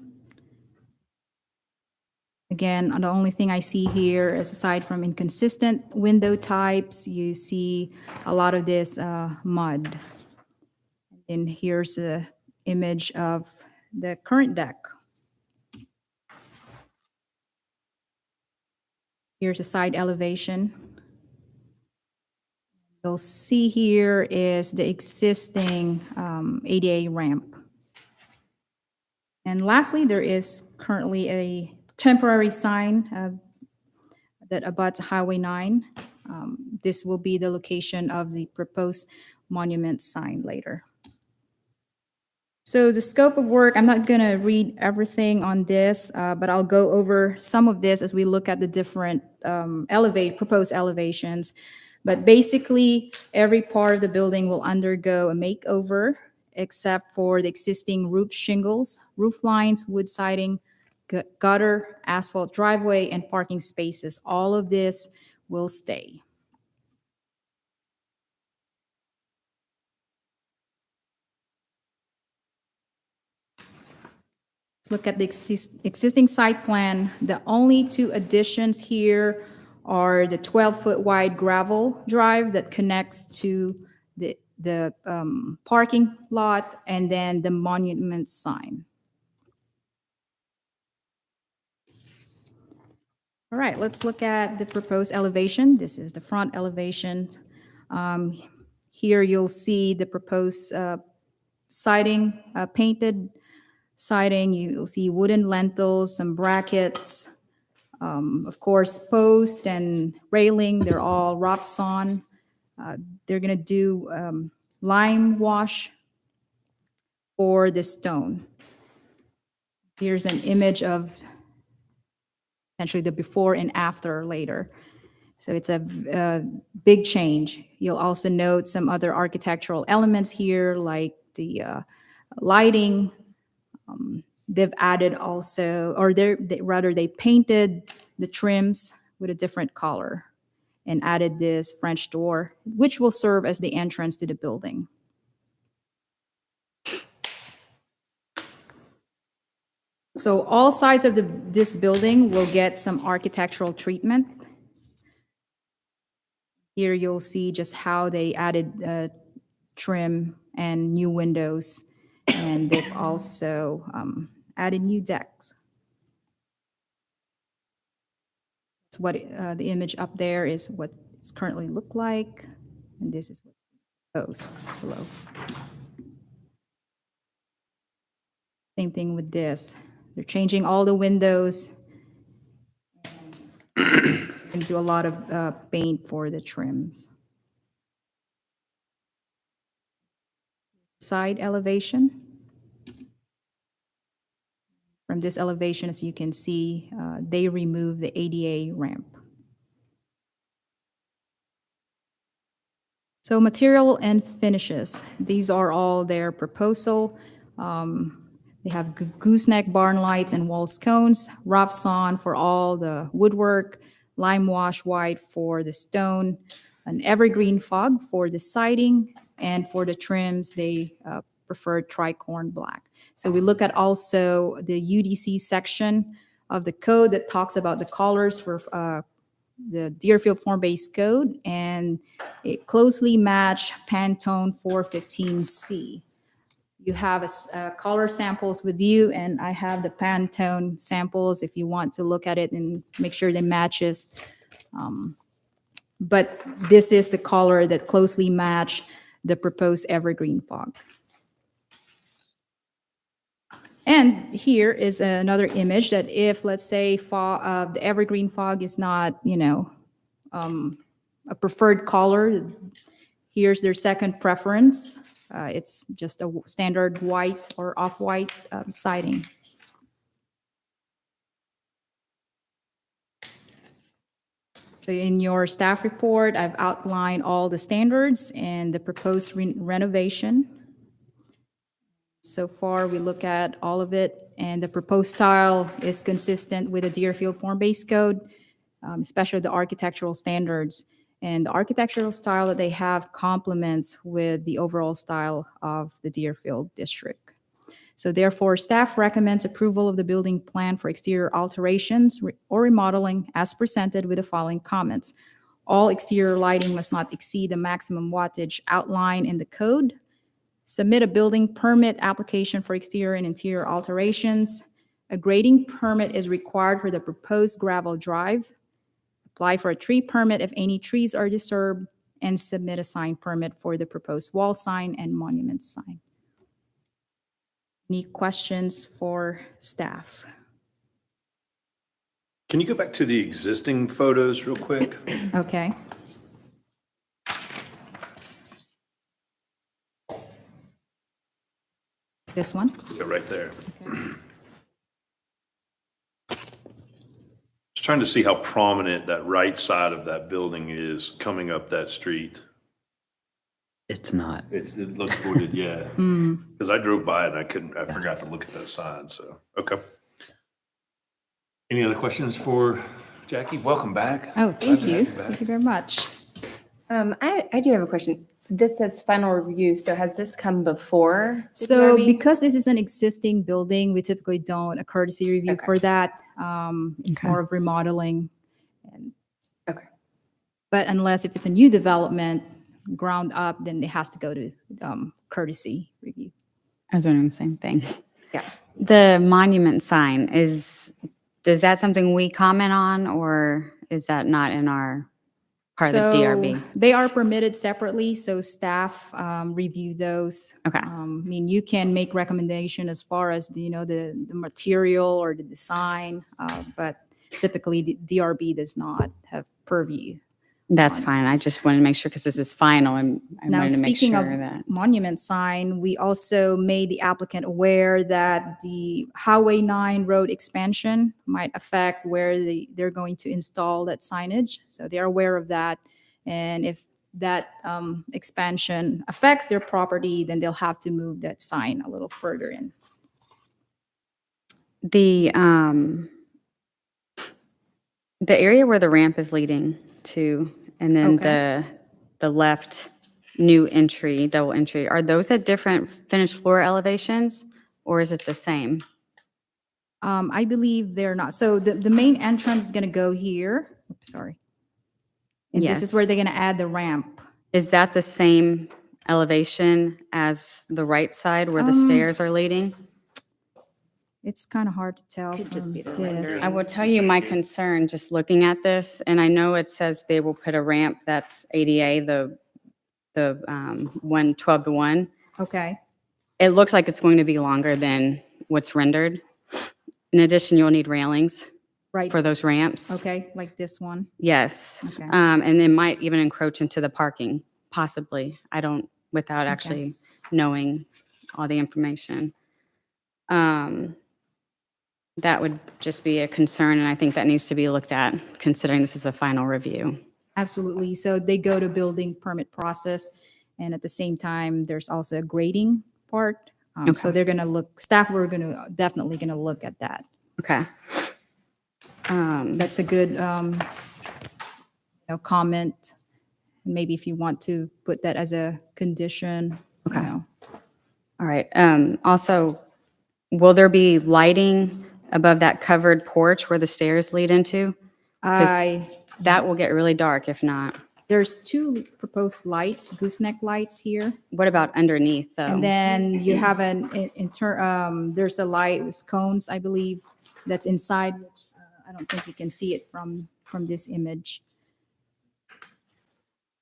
Again, the only thing I see here is, aside from inconsistent window types, you see a lot of this mud. And here's the image of the current deck. Here's a side elevation. You'll see here is the existing ADA ramp. And lastly, there is currently a temporary sign that abuts Highway 9. This will be the location of the proposed monument sign later. So the scope of work, I'm not going to read everything on this, but I'll go over some of this as we look at the different proposed elevations. But basically, every part of the building will undergo a makeover, except for the existing roof shingles, roof lines, wood siding, gutter, asphalt driveway, and parking spaces. All of this will stay. Let's look at the existing site plan. The only 2 additions here are the 12-foot wide gravel drive that connects to the parking lot, and then the monument sign. All right, let's look at the proposed elevation. This is the front elevation. Here you'll see the proposed siding, painted siding. You'll see wooden lintels, some brackets, of course, post and railing. They're all rough sawn. They're going to do lime wash for the stone. Here's an image of essentially the before and after later. So it's a big change. You'll also note some other architectural elements here, like the lighting. They've added also, or they painted the trims with a different color and added this French door, which will serve as the entrance to the building. So all sides of this building will get some architectural treatment. Here you'll see just how they added trim and new windows, and they've also added new decks. It's what the image up there is what it's currently look like, and this is what's proposed below. Same thing with this. They're changing all the windows and do a lot of paint for the trims. Side elevation. From this elevation, as you can see, they remove the ADA ramp. So material and finishes, these are all their proposal. They have gooseneck barn lights and wall scones, rough sawn for all the woodwork, lime wash white for the stone, an evergreen fog for the siding, and for the trims, they prefer tricorn black. So we look at also the UDC section of the code that talks about the colors for the Deerfield form-based code, and it closely match Pantone 415C. You have color samples with you, and I have the Pantone samples if you want to look at it and make sure they matches. But this is the color that closely match the proposed evergreen fog. And here is another image that if, let's say, the evergreen fog is not, a preferred color, here's their second preference. It's just a standard white or off-white siding. So in your staff report, I've outlined all the standards and the proposed renovation. So far, we look at all of it, and the proposed style is consistent with the Deerfield form-based code, especially the architectural standards. And the architectural style that they have complements with the overall style of the Deerfield district. So therefore, staff recommends approval of the building plan for exterior alterations or remodeling as presented with the following comments. All exterior lighting must not exceed the maximum wattage outlined in the code. Submit a building permit application for exterior and interior alterations. A grading permit is required for the proposed gravel drive. Apply for a tree permit if any trees are disturbed, and submit a sign permit for the proposed wall sign and monument sign. Any questions for staff? Can you go back to the existing photos real quick? Okay. This one? Yeah, right there. Okay. Just trying to see how prominent that right side of that building is coming up that street. It's not. It looks wooded, yeah. Because I drove by it and I forgot to look at those signs, so, okay. Any other questions for Jackie? Welcome back. Oh, thank Glad to you. have you back. Thank you very much. I do have a question. This says final review, so has this come before the So DRB? because this is an existing building, we typically don't a courtesy review Okay. for that. It's Okay. more of remodeling. And Okay. But unless if it's a new development, ground up, then it has to go to courtesy review. I was wondering the same thing. Yeah. The monument sign is that something we comment on, or is that not in our part of the DRB? So they are permitted separately, so staff review those. Okay. I mean, you can make recommendation as far as the material or the design, but typically the DRB does not have purview. That's fine. I just wanted to make sure because this is final, and I Now, wanted to make speaking sure of that. monument sign, we also made the applicant aware that the Highway 9 road expansion might affect where they're going to install that signage. So they're aware of that. And if that expansion affects their property, then they'll have to move that sign a little further in. The area where the ramp is leading to, and then Okay. the left new entry, double entry, are those at different finished floor elevations, or is it the same? I believe they're not. So the main entrance is going to go here. Oops, sorry. And this is where Yes. they're going to add the ramp. Is that the same elevation as the right side where the stairs are leading? It's kind of hard to tell Could just from be the this. I will tell you my concern, just looking at this, and I know it says they will put a ramp that's ADA, the 12 to 1. Okay, It looks like it's going to be longer than what's rendered. In addition, you'll need railings right. for those ramps. Okay, like this one. Yes. Okay. And it might even encroach into the parking, possibly. I don't, without actually knowing all the information. That would just be a concern, and I think that needs to be looked at, considering this is a final review. Absolutely. So they go to building permit process, and at the same time, there's also a grading part. So they're going to look, staff were definitely going to look at that. Okay. That's a good, comment. Maybe if you want to put that as a condition, Okay. All right. Also, will there be lighting above that covered porch where the stairs lead into? That will get really dark if not. There's 2 proposed lights, gooseneck lights here. What about underneath, though? And then you have there's a light with cones, I believe, that's inside, which I don't think you can see it from this image.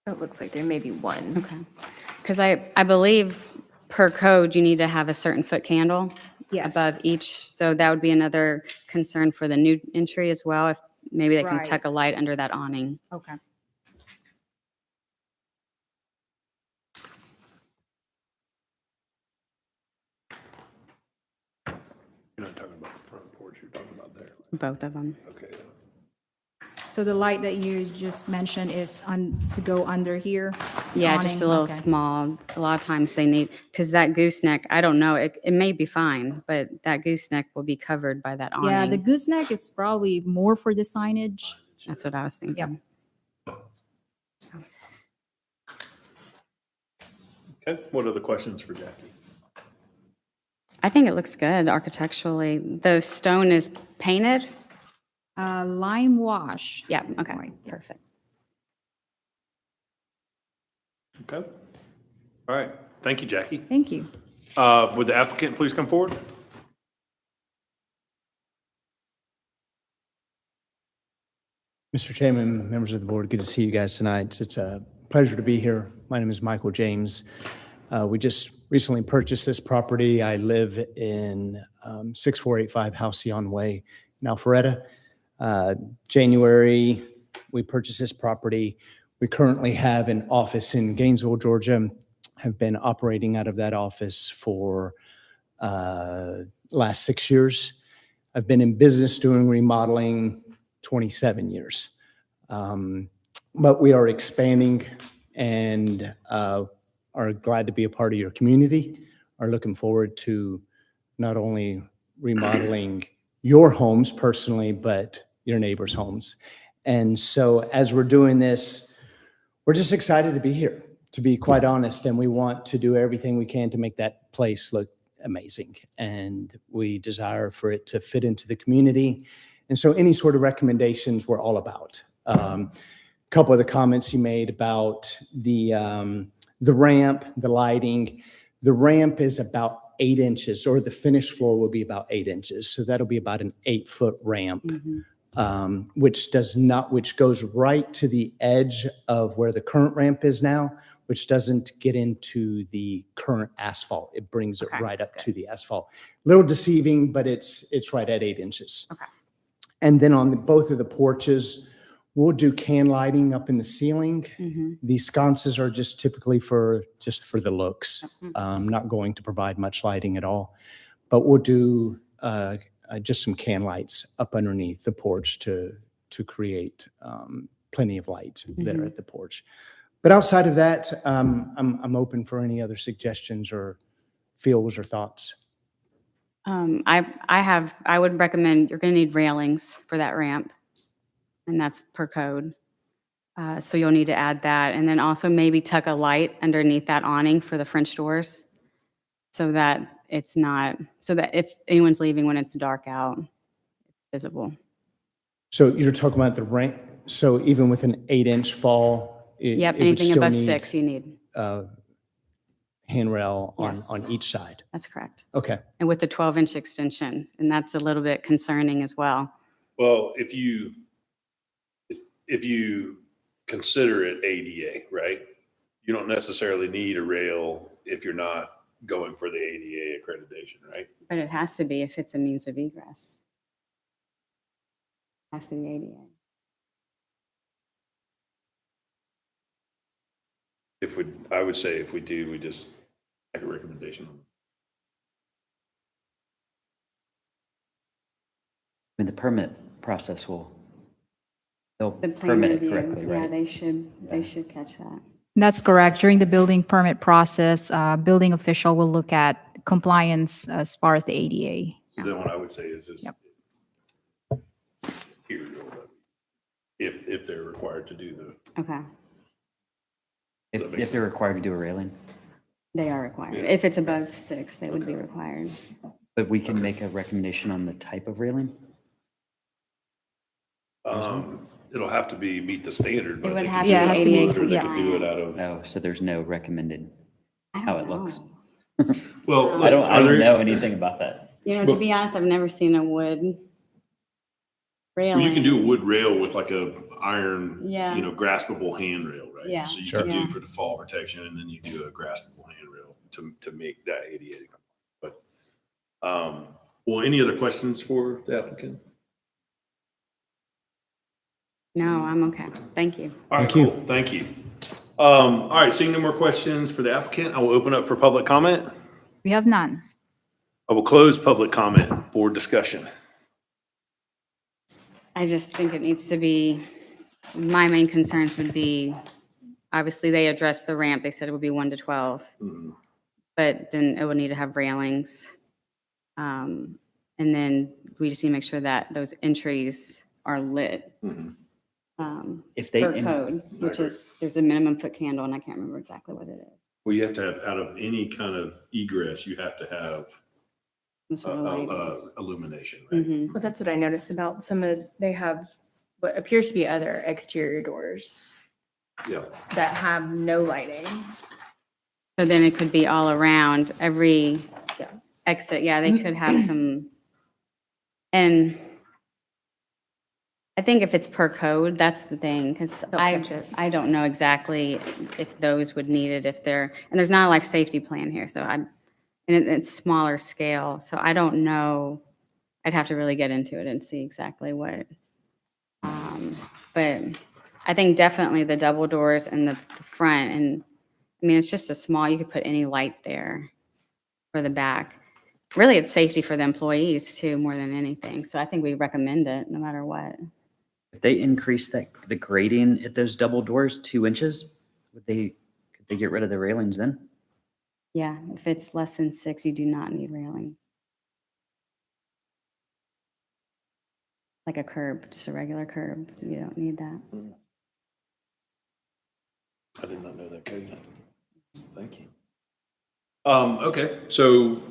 It looks like there may be one. Okay. Because I believe per code, you need to have a certain foot candle Yes. above each. So that would be another concern for the new entry as well, if maybe they can tuck a light under that awning. Okay. You're not talking about the front porch, you're talking about there. Both of them. Okay. So the light that you just mentioned is to go under here? Yeah, just a awning? little Okay. small. A lot of times they need, because that gooseneck, I don't know, it may be fine, but that gooseneck will be covered by that awning. Yeah, the gooseneck is probably more for the signage. That's what I was thinking. Okay, what other questions for Jackie? I think it looks good architecturally. The stone is painted? Lime wash. Yeah, okay, Right, yeah. perfect. Okay. All right, thank you, Jackie. Thank you. Would the applicant please come forward? Mr. Chairman, members of the board, good to see you guys tonight. It's a pleasure to be here. My name is Michael James. We just recently purchased this property. I live in 6485 Halcyon Way in Alpharetta. January, we purchased this property. We currently have an office in Gainesville, Georgia. Have been operating out of that office for last 6 years. I've been in business doing remodeling 27 years. But we are expanding and are glad to be a part of your community, are looking forward to not only remodeling your homes personally, but your neighbors' homes. And so as we're doing this, we're just excited to be here, to be quite honest, and we want to do everything we can to make that place look amazing. And we desire for it to fit into the community. And so any sort of recommendations we're all about. A couple of the comments you made about the ramp, the lighting. The ramp is about 8 inches, or the finished floor will be about 8 inches. So that'll be about an 8-foot ramp, which goes right to the edge of where the current ramp is now, which doesn't get into the current asphalt. It brings it right up to the asphalt. Little deceiving, but it's right at 8 inches. Okay. And then on both of the porches, we'll do can lighting up in the ceiling. These sconces are just typically for the looks, not going to provide much lighting at all. But we'll do just some can lights up underneath the porch to create plenty of light there at the porch. But outside of that, I'm open for any other suggestions or feels or thoughts. I would recommend, you're going to need railings for that ramp, and that's per code. So you'll need to add that, and then also maybe tuck a light underneath that awning for the French doors, so that it's not, so that if anyone's leaving when it's dark out, it's visible. So you're talking about the rain, so even with an 8-inch fall, Yep, it would anything still above need 6 you need. handrail Yes. on each side? That's correct. Okay. And with the 12-inch extension, and that's a little bit concerning as well. Well, if you consider it ADA, right? You don't necessarily need a rail if you're not going for the ADA accreditation, right? But it has to be if it's a means of egress. It has to be ADA. I would say if we do, we just make a recommendation. I mean, the permit process they'll The plan permit it review, correctly, yeah, right? they should catch that. That's correct. During the building permit process, building official will look at compliance as far as the ADA. Then what I would say is just Yep. here, if they're required to do the. Okay, If they're required to do a railing, they are required. Yeah. If it's above 6, they would be required. but we can make a recommendation on the type of railing? It'll have to meet the standard, but It would they have can to do be it ADA out of wood, or they yeah. can do it out of. Oh, so there's no recommended, I don't how it know. looks? Well, I don't know anything about that. You know, to be honest, I've never seen a wood railing. Well, you can do a wood rail with like a iron, Yeah. graspable handrail, right? Yeah. So you Sure. can Yeah. do for the fall protection, and then you do a graspable handrail to make that ADA. But, well, any other questions for the applicant? No, I'm okay. Thank you. All right, Thank you. cool. Thank you. All right, seeing no more questions for the applicant, I will open up for public comment. We have none. I will close public comment, board discussion. I just think it needs to be, my main concerns would be, obviously, they addressed the ramp. They said it would be 1 to 12. But then it would need to have railings. And then we just need to make sure that those entries are lit. If they, Per code, which is, there's a minimum foot candle, and I can't remember exactly what it is. Well, you have to have, out of any kind of egress, you have to have Some sort of lighting. illumination, right? Mhm. Well, that's what I noticed about they have what appears to be other exterior doors Yeah. that have no lighting. So then it could be all around every Yeah. exit. Yeah, they could have some, and I think if it's per code, that's the thing, because They'll catch it. I don't know exactly if those would need it, if they're, and there's not a life safety plan here, so it's smaller scale, so I don't know. I'd have to really get into it and see exactly what. But I think definitely the double doors and the front, and I mean, it's just a small, you could put any light there for the back. Really, it's safety for the employees too, more than anything, so I think we recommend it no matter what. if they increase the grading at those double doors 2 inches, could they get rid of the railings then? Yeah, if it's less than 6, you do not need railings. Like a curb, just a regular curb, you don't need that. I did not know that code. Thank you. Okay, so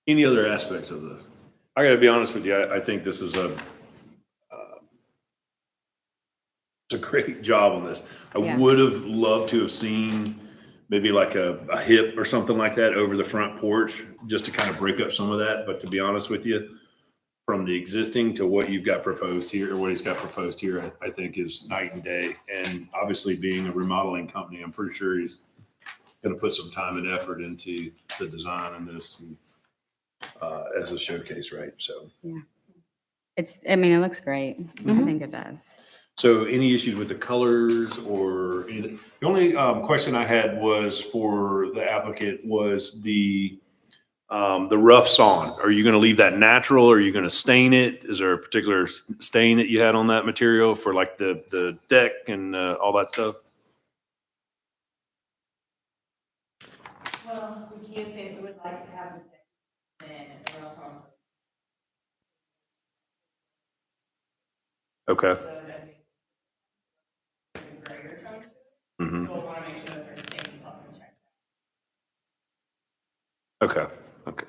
any other aspects of the, I gotta be honest with you, I think this is it's a great job on this. I Yeah. would have loved to have seen maybe like a hip or something like that over the front porch, just to kind of break up some of that. But to be honest with you, from the existing to what you've got proposed here, or what he's got proposed here, I think is night and day. And obviously, being a remodeling company, I'm pretty sure he's going to put some time and effort into the design and this as a showcase, right? So, I mean, it looks great. I think it does. so any issues with the colors or anything? The only question I had was for the applicant was the rough sawn. Are you going to leave that natural? Or are you going to stain it? Is there a particular stain that you had on that material for like the deck and all that stuff? Well, we can't say if we would like to have the deck and also Okay. those as a grayer tone. Mhm. So we'll want to make sure that they're staying up and checked. Okay, okay.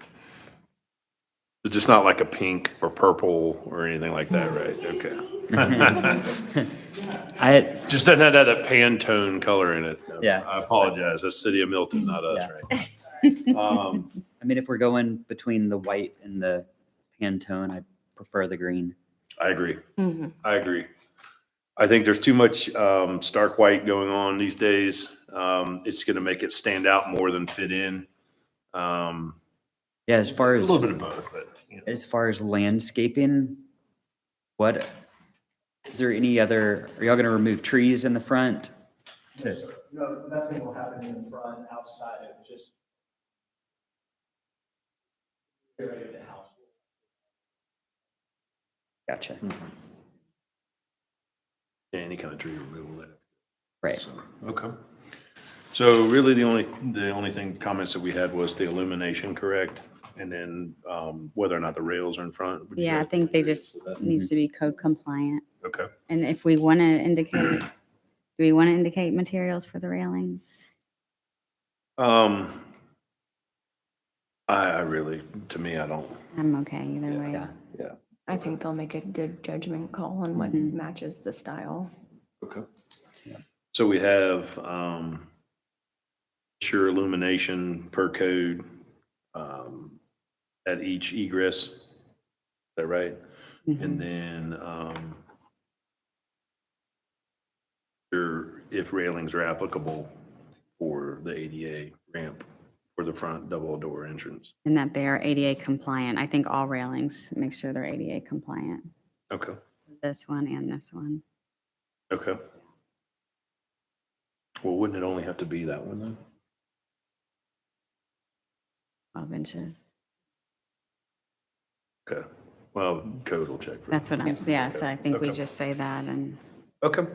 So just not like a pink or purple or anything like that, right? Okay. Just doesn't have that Pantone color in it. Yeah. I apologize. That's City of Milton, not us, Yeah. right? I mean, if we're going between the white and the Pantone, I prefer the green. I agree. I agree. I think there's too much stark white going on these days. It's going to make it stand out more than fit in. A Yeah, as far as, little bit of both, but you know. as far as landscaping, what, is there any other, are y'all gonna remove trees in the front? No, nothing will happen in the front outside of just area of the house. Gotcha. Yeah, any kind of tree removal there. Right. So, okay. So really the only thing, comments that we had was the illumination, correct? And then whether or not the rails are in front. Would you Yeah, I guys think they agree just with that? needs to be code compliant. Okay. And if we want to indicate, do we want to indicate materials for the railings? I really, to me, I don't. I'm okay either way. Yeah. Yeah. I think they'll make a good judgment call on what matches the style. Okay. So we have sure illumination per code at each egress. Is that right? And then sure if railings are applicable for the ADA ramp for the front double door entrance. And that they are ADA compliant. I think all railings, make sure they're ADA compliant. Okay. This one and this one. Okay. Well, wouldn't it only have to be that one then? 12 inches. Okay. Well, code will check. for That's what I'm, yeah, so I think we Okay. just say that and Okay.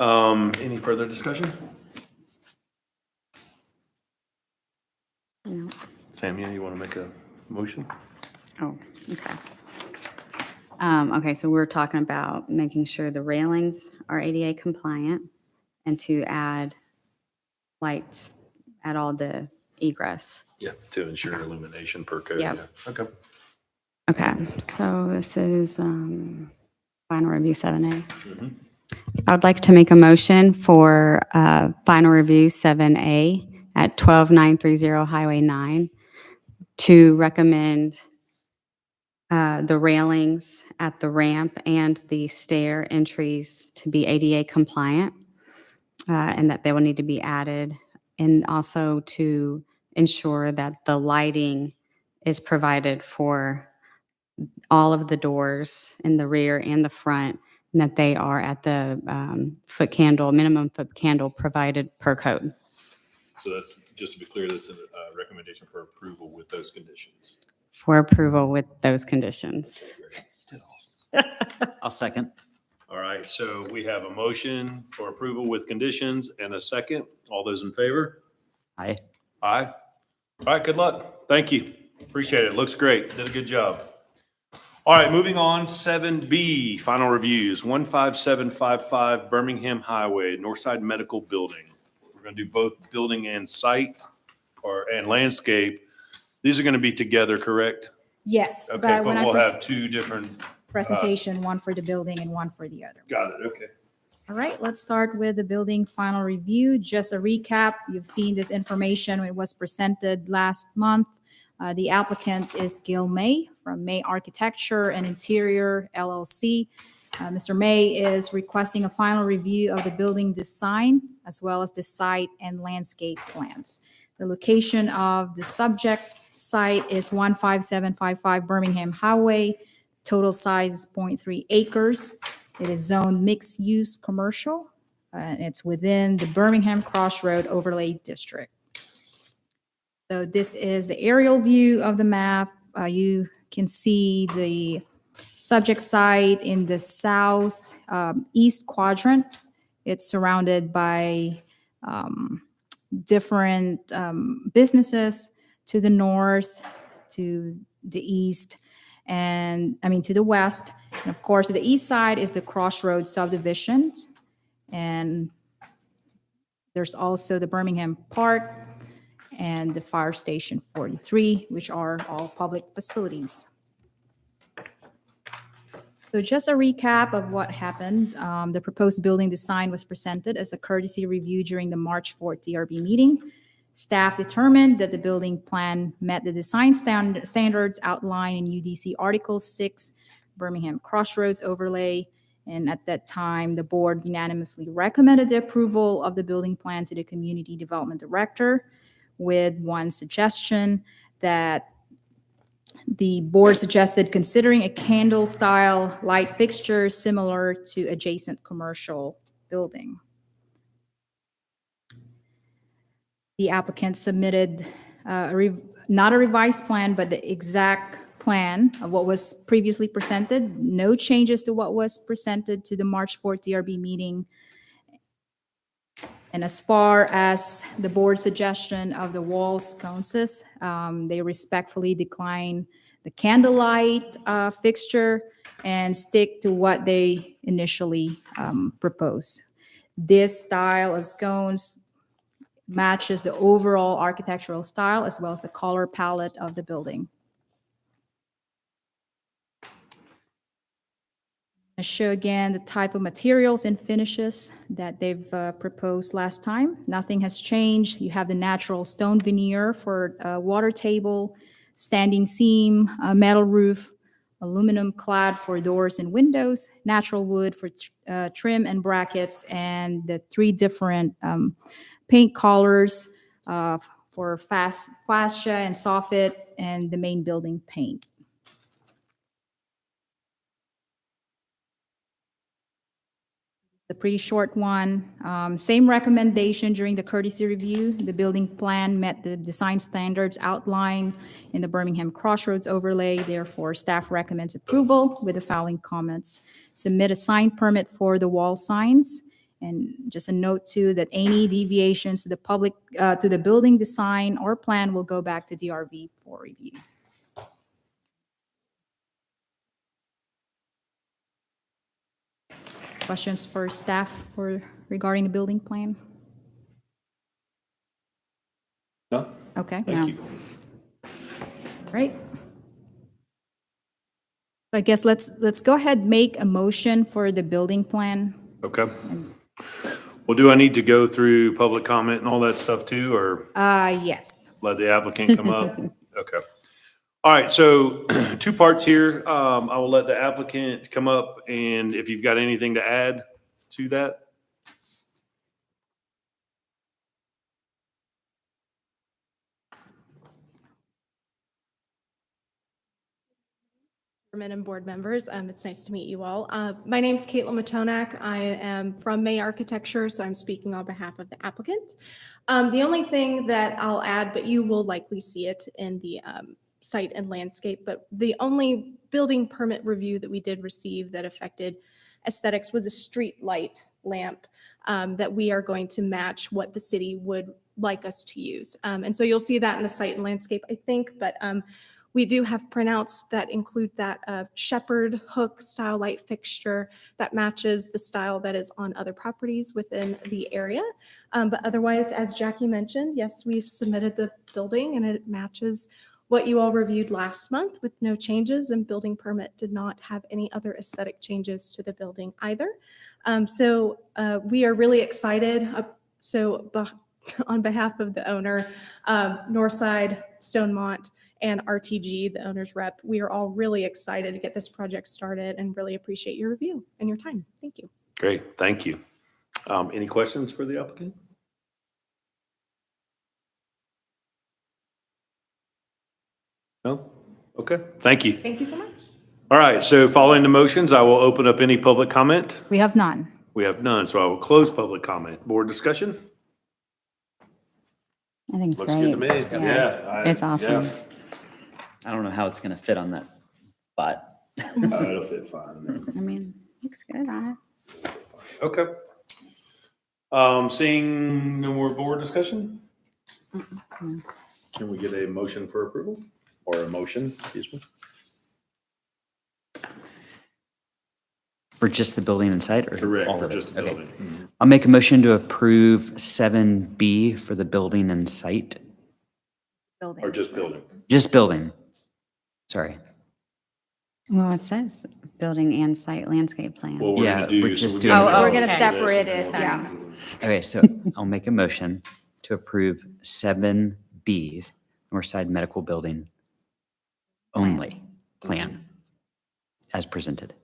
Any further discussion? no. Samia, you want to make a motion? Oh, okay. Okay, so we're talking about making sure the railings are ADA compliant and to add lights at all the egress. Yeah. To ensure illumination per code. Yep. Yeah. Okay. Okay, so this is final review 7A. I would like to make a motion for final review 7A at 12930 Highway 9 to recommend the railings at the ramp and the stair entries to be ADA compliant, and that they will need to be added, and also to ensure that the lighting is provided for all of the doors in the rear and the front, and that they are at the minimum foot candle provided per code. So that's, just to be clear, this is a recommendation for approval with those conditions. For approval with those conditions. I'll second. All right, so we have a motion for approval with conditions and a second. All those in favor? Aye. Aye. All right, good luck. Thank you. Appreciate it. Looks great. Did a good job. All right, moving on, 7B, final reviews, 15755 Birmingham Highway, Northside Medical Building. We're going to do both building and site and landscape. These are going to be together, correct? Yes, Okay, but when but I we'll have two different, presentation, one for the building and one for the other. got it, okay. All right, let's start with the building final review. Just a recap, you've seen this information when it was presented last month. The applicant is Gil May from May Architecture and Interior LLC. Mr. May is requesting a final review of the building design as well as the site and landscape plans. The location of the subject site is 15755 Birmingham Highway. Total size is 0.3 acres. It is zoned mixed-use commercial. And it's within the Birmingham Crossroad Overlay District. So this is the aerial view of the map. You can see the subject site in the south east quadrant. It's surrounded by different businesses to the north, to the east, and to the west. And of course, the east side is the Crossroads subdivisions. And there's also the Birmingham Park and the Fire Station 43, which are all public facilities. So just a recap of what happened. The proposed building design was presented as a courtesy review during the March 4th DRB meeting. Staff determined that the building plan met the design standards outlined in UDC Article 6, Birmingham Crossroads overlay. And at that time, the board unanimously recommended the approval of the building plan to the Community Development Director with one suggestion that the board suggested considering a candle-style light fixture similar to adjacent commercial building. The applicant submitted not a revised plan, but the exact plan of what was previously presented. No changes to what was presented to the March 4th DRB meeting. And as far as the board's suggestion of the wall sconces, they respectfully decline the candlelight fixture and stick to what they initially proposed. This style of scones matches the overall architectural style as well as the color palette of the building. I show again the type of materials and finishes that they've proposed last time. Nothing has changed. You have the natural stone veneer for water table, standing seam, metal roof, aluminum clad for doors and windows, natural wood for trim and brackets, and the 3 different paint colors for fascia and soffit and the main building paint. A pretty short one. Same recommendation during the courtesy review. The building plan met the design standards outlined in the Birmingham Crossroads overlay. Therefore, staff recommends approval with the following comments. Submit a sign permit for the wall signs. And just a note too, that any deviations to the building design or plan will go back to DRB for review. Questions for staff regarding the building plan? No? Okay. Thank you. Right. I guess let's go ahead and make a motion for the building plan. Okay. Well, do I need to go through public comment and all that stuff too, or Yes. let the applicant come up? Okay. All right, so 2 parts here. I will let the applicant come up, and if you've got anything to add to that. And board members, it's nice to meet you all. My name's Caitlin Matonak. I am from May Architecture, so I'm speaking on behalf of the applicant. The only thing that I'll add, but you will likely see it in the site and landscape, but the only building permit review that we did receive that affected aesthetics was a street light lamp that we are going to match what the city would like us to use. And so you'll see that in the site and landscape, I think, but we do have printouts that include that shepherd hook style light fixture that matches the style that is on other properties within the area. But otherwise, as Jackie mentioned, yes, we've submitted the building and it matches what you all reviewed last month with no changes, and building permit did not have any other aesthetic changes to the building either. So we are really excited. On behalf of the owner, Northside, Stonemont, and RTG, the owner's rep, we are all really excited to get this project started and really appreciate your review and your time. Thank you. Great, thank you. Any questions for the applicant? No? Okay, thank you. Thank you so much. All right, so following the motions, I will open up any public comment. We have none. We have none, so I will close public comment. Board discussion? I think it's Looks great. good to me. Yeah. It's awesome. I don't know how it's going to fit on that spot. It'll fit fine. I mean, looks good on it. Okay. Seeing no more board discussion? Can we get a motion for approval? Or a motion, excuse me? For just the building and site, or Correct, all for of it? just the Okay. building. I'll make a motion to approve 7B for the building and site. Building. or just building? Just building. Sorry. Well, it says building and site landscape plan. Well, we're Yeah, gonna do. we're so just we're doing gonna it. go We're gonna through this separate and then it, we'll sorry. do it. Okay, so I'll make a motion to approve 7B's, Northside Medical Building only plan as presented.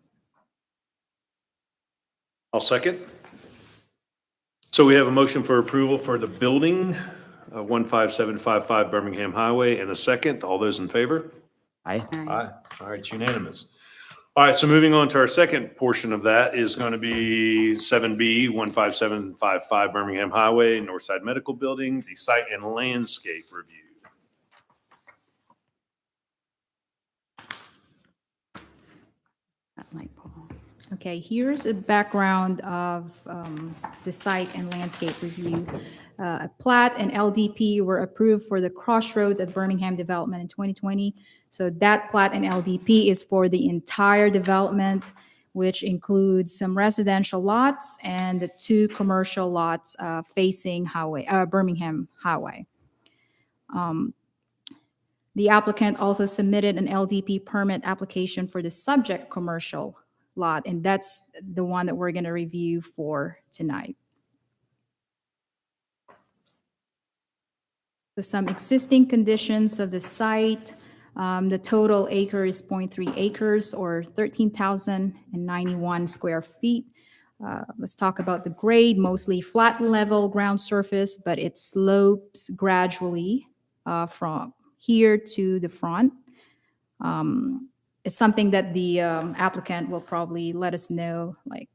I'll second. So we have a motion for approval for the building, 15755 Birmingham Highway, and a second. All those in favor? Aye. Aye. All right, it's unanimous. All right, so moving on to our second portion of that is going to be 7B, 15755 Birmingham Highway, Northside Medical Building, the site and landscape review. That light pole. Okay, here's a background of the site and landscape review. A plat and LDP were approved for the Crossroads at Birmingham development in 2020. So that plat and LDP is for the entire development, which includes some residential lots and the 2 commercial lots facing Birmingham Highway. The applicant also submitted an LDP permit application for the subject commercial lot, and that's the one that we're going to review for tonight. So some existing conditions of the site. The total acre is 0.3 acres or 13,091 square feet. Let's talk about the grade, mostly flat level ground surface, but it slopes gradually from here to the front. It's something that the applicant will probably let us know, like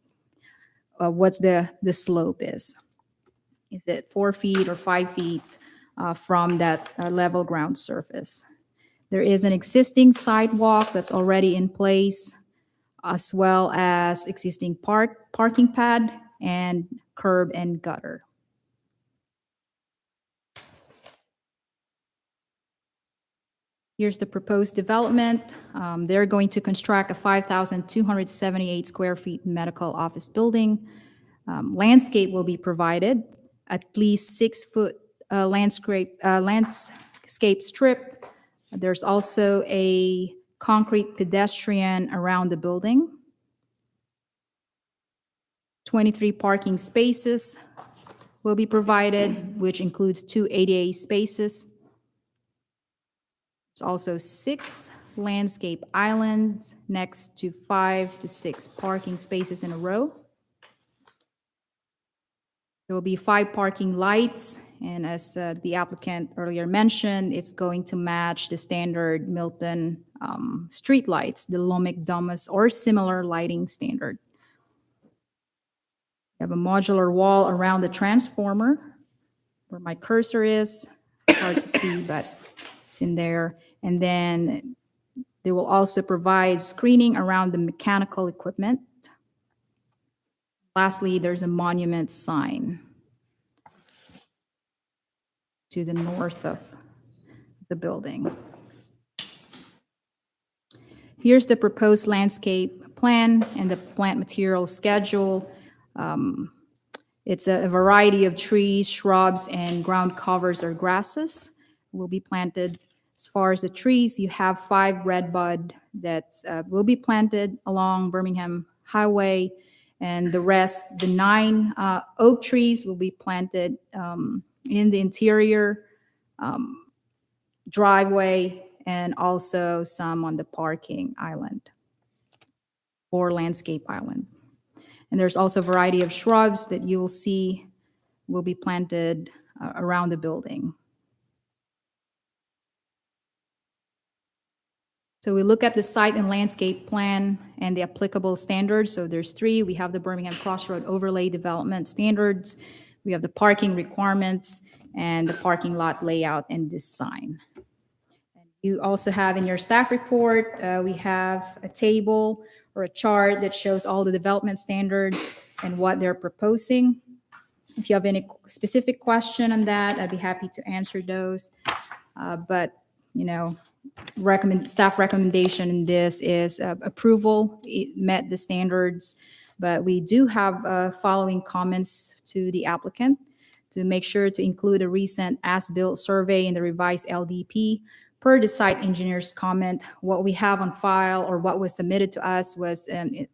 what's the slope is. Is it 4 feet or 5 feet from that level ground surface? There is an existing sidewalk that's already in place, as well as existing parking pad and curb and gutter. Here's the proposed development. They're going to construct a 5,278 square feet medical office building. Landscape will be provided, at least 6-foot landscape strip. There's also a concrete pedestrian around the building. 23 parking spaces will be provided, which includes 2 ADA spaces. There's also 6 landscape islands next to 5 to 6 parking spaces in a row. There will be 5 parking lights, and as the applicant earlier mentioned, it's going to match the standard Milton street lights, the Lomic Domus or similar lighting standard. You have a modular wall around the transformer, where my cursor is. It's hard to see, but it's in there. And then they will also provide screening around the mechanical equipment. Lastly, there's a monument sign to the north of the building. Here's the proposed landscape plan and the plant material schedule. It's a variety of trees, shrubs, and ground covers or grasses will be planted. As far as the trees, you have 5 redbud that will be planted along Birmingham Highway, and the rest, the 9 oak trees will be planted in the interior driveway and also some on the parking island or landscape island. And there's also a variety of shrubs that you'll see will be planted around the building. So we look at the site and landscape plan and the applicable standards. So there's 3. We have the Birmingham Crossroad Overlay Development Standards. We have the parking requirements and the parking lot layout and design. And you also have in your staff report, we have a table or a chart that shows all the development standards and what they're proposing. If you have any specific question on that, I'd be happy to answer those. But, you know, staff recommendation in this is approval. It met the standards, but we do have following comments to the applicant. to make sure to include a recent as-built survey in the revised LDP per the site engineer's comment. What we have on file or what was submitted to us was a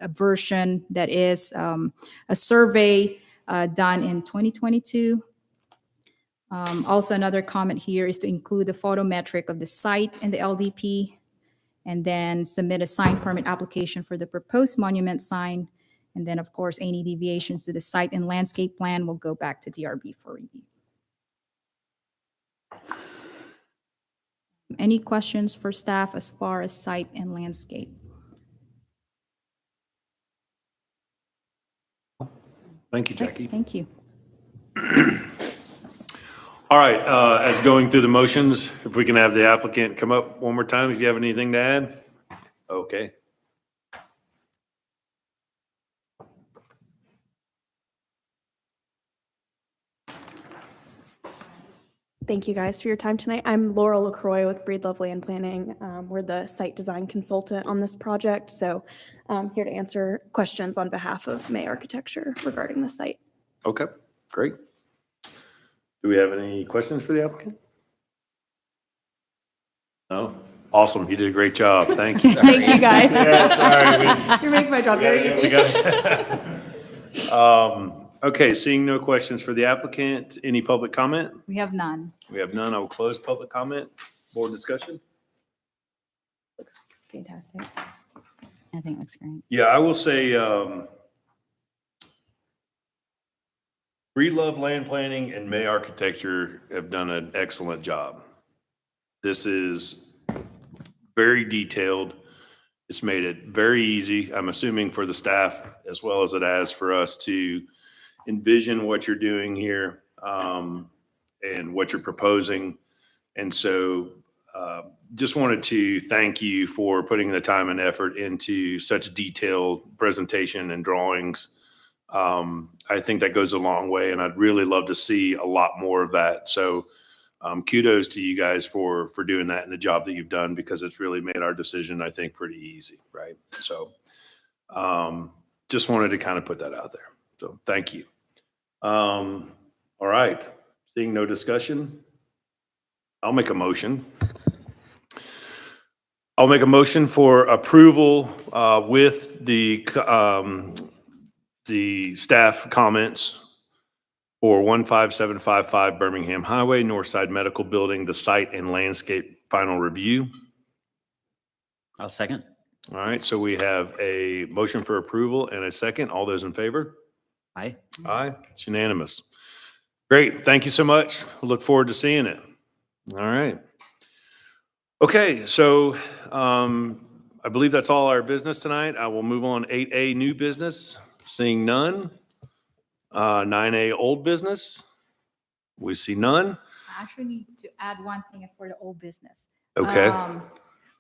version that is a survey done in 2022. Also, another comment here is to include the photometric of the site in the LDP, and then submit a sign permit application for the proposed monument sign. And then, of course, any deviations to the site and landscape plan will go back to DRB for review. Any questions for staff as far as site and landscape? Thank you, Jackie. Thank you. All right, as going through the motions, if we can have the applicant come up one more time, if you have anything to add? Okay. Thank you guys for your time tonight. I'm Laura LaCroix with Breedlove Land Planning. We're the site design consultant on this project, so I'm here to answer questions on behalf of May Architecture regarding the site. Okay, great. Do we have any questions for the applicant? No? Awesome, you did a great job, thank you. Thank you, guys. Yeah, sorry. You're making my job very easy. Okay, seeing no questions for the applicant, any public comment? We have none. We have none, I will close public comment. Board discussion? Looks fantastic. I think it looks great. Yeah, I will say, Breedlove Land Planning and May Architecture have done an excellent job. This is very detailed. It's made it very easy, I'm assuming for the staff as well as it has for us to envision what you're doing here and what you're proposing. And so just wanted to thank you for putting the time and effort into such detailed presentation and drawings. I think that goes a long way, and I'd really love to see a lot more of that. So kudos to you guys for doing that and the job that you've done, because it's really made our decision, I think, pretty easy, right? So just wanted to kind of put that out there. So thank you. All right, seeing no discussion, I'll make a motion. I'll make a motion for approval with the staff comments for 15755 Birmingham Highway, Northside Medical Building, the site and landscape final review. I'll second. All right, so we have a motion for approval and a second. All those in favor? Aye. Aye, it's unanimous. Great, thank you so much. Look forward to seeing it. All right. Okay, so I believe that's all our business tonight. I will move on 8A, new business. Seeing none. 9A, old business. We see none. I actually need to add one thing for the old business. Okay.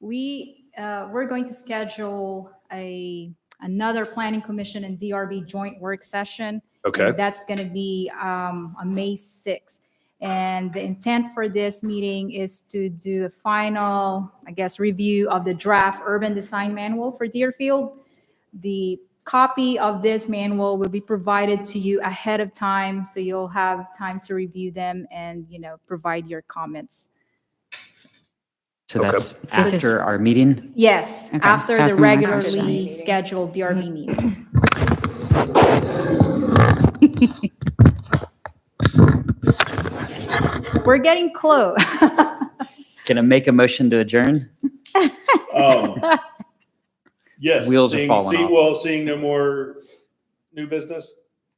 We're going to schedule another planning commission and DRB joint work session. Okay. And that's going to be on May 6th. And the intent for this meeting is to do a final, I guess, review of the draft urban design manual for Deerfield. The copy of this manual will be provided to you ahead of time, so you'll have time to review them and, provide your comments. So Okay. that's This is- after our meeting? Yes, Okay, after that's the my regularly understanding. scheduled DRB meeting. We're getting close. Can I make a motion to adjourn? Yes. Wheels are falling off. Well, seeing no more new business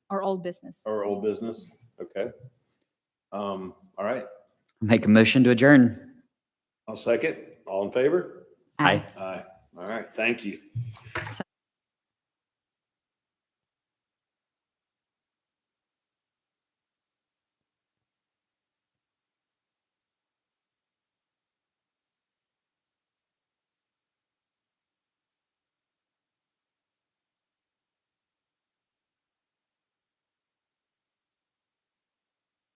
Or old business. or old business. Okay. All right. Make a motion to adjourn. I'll second. All in favor? Aye. Aye. All right. Thank you. So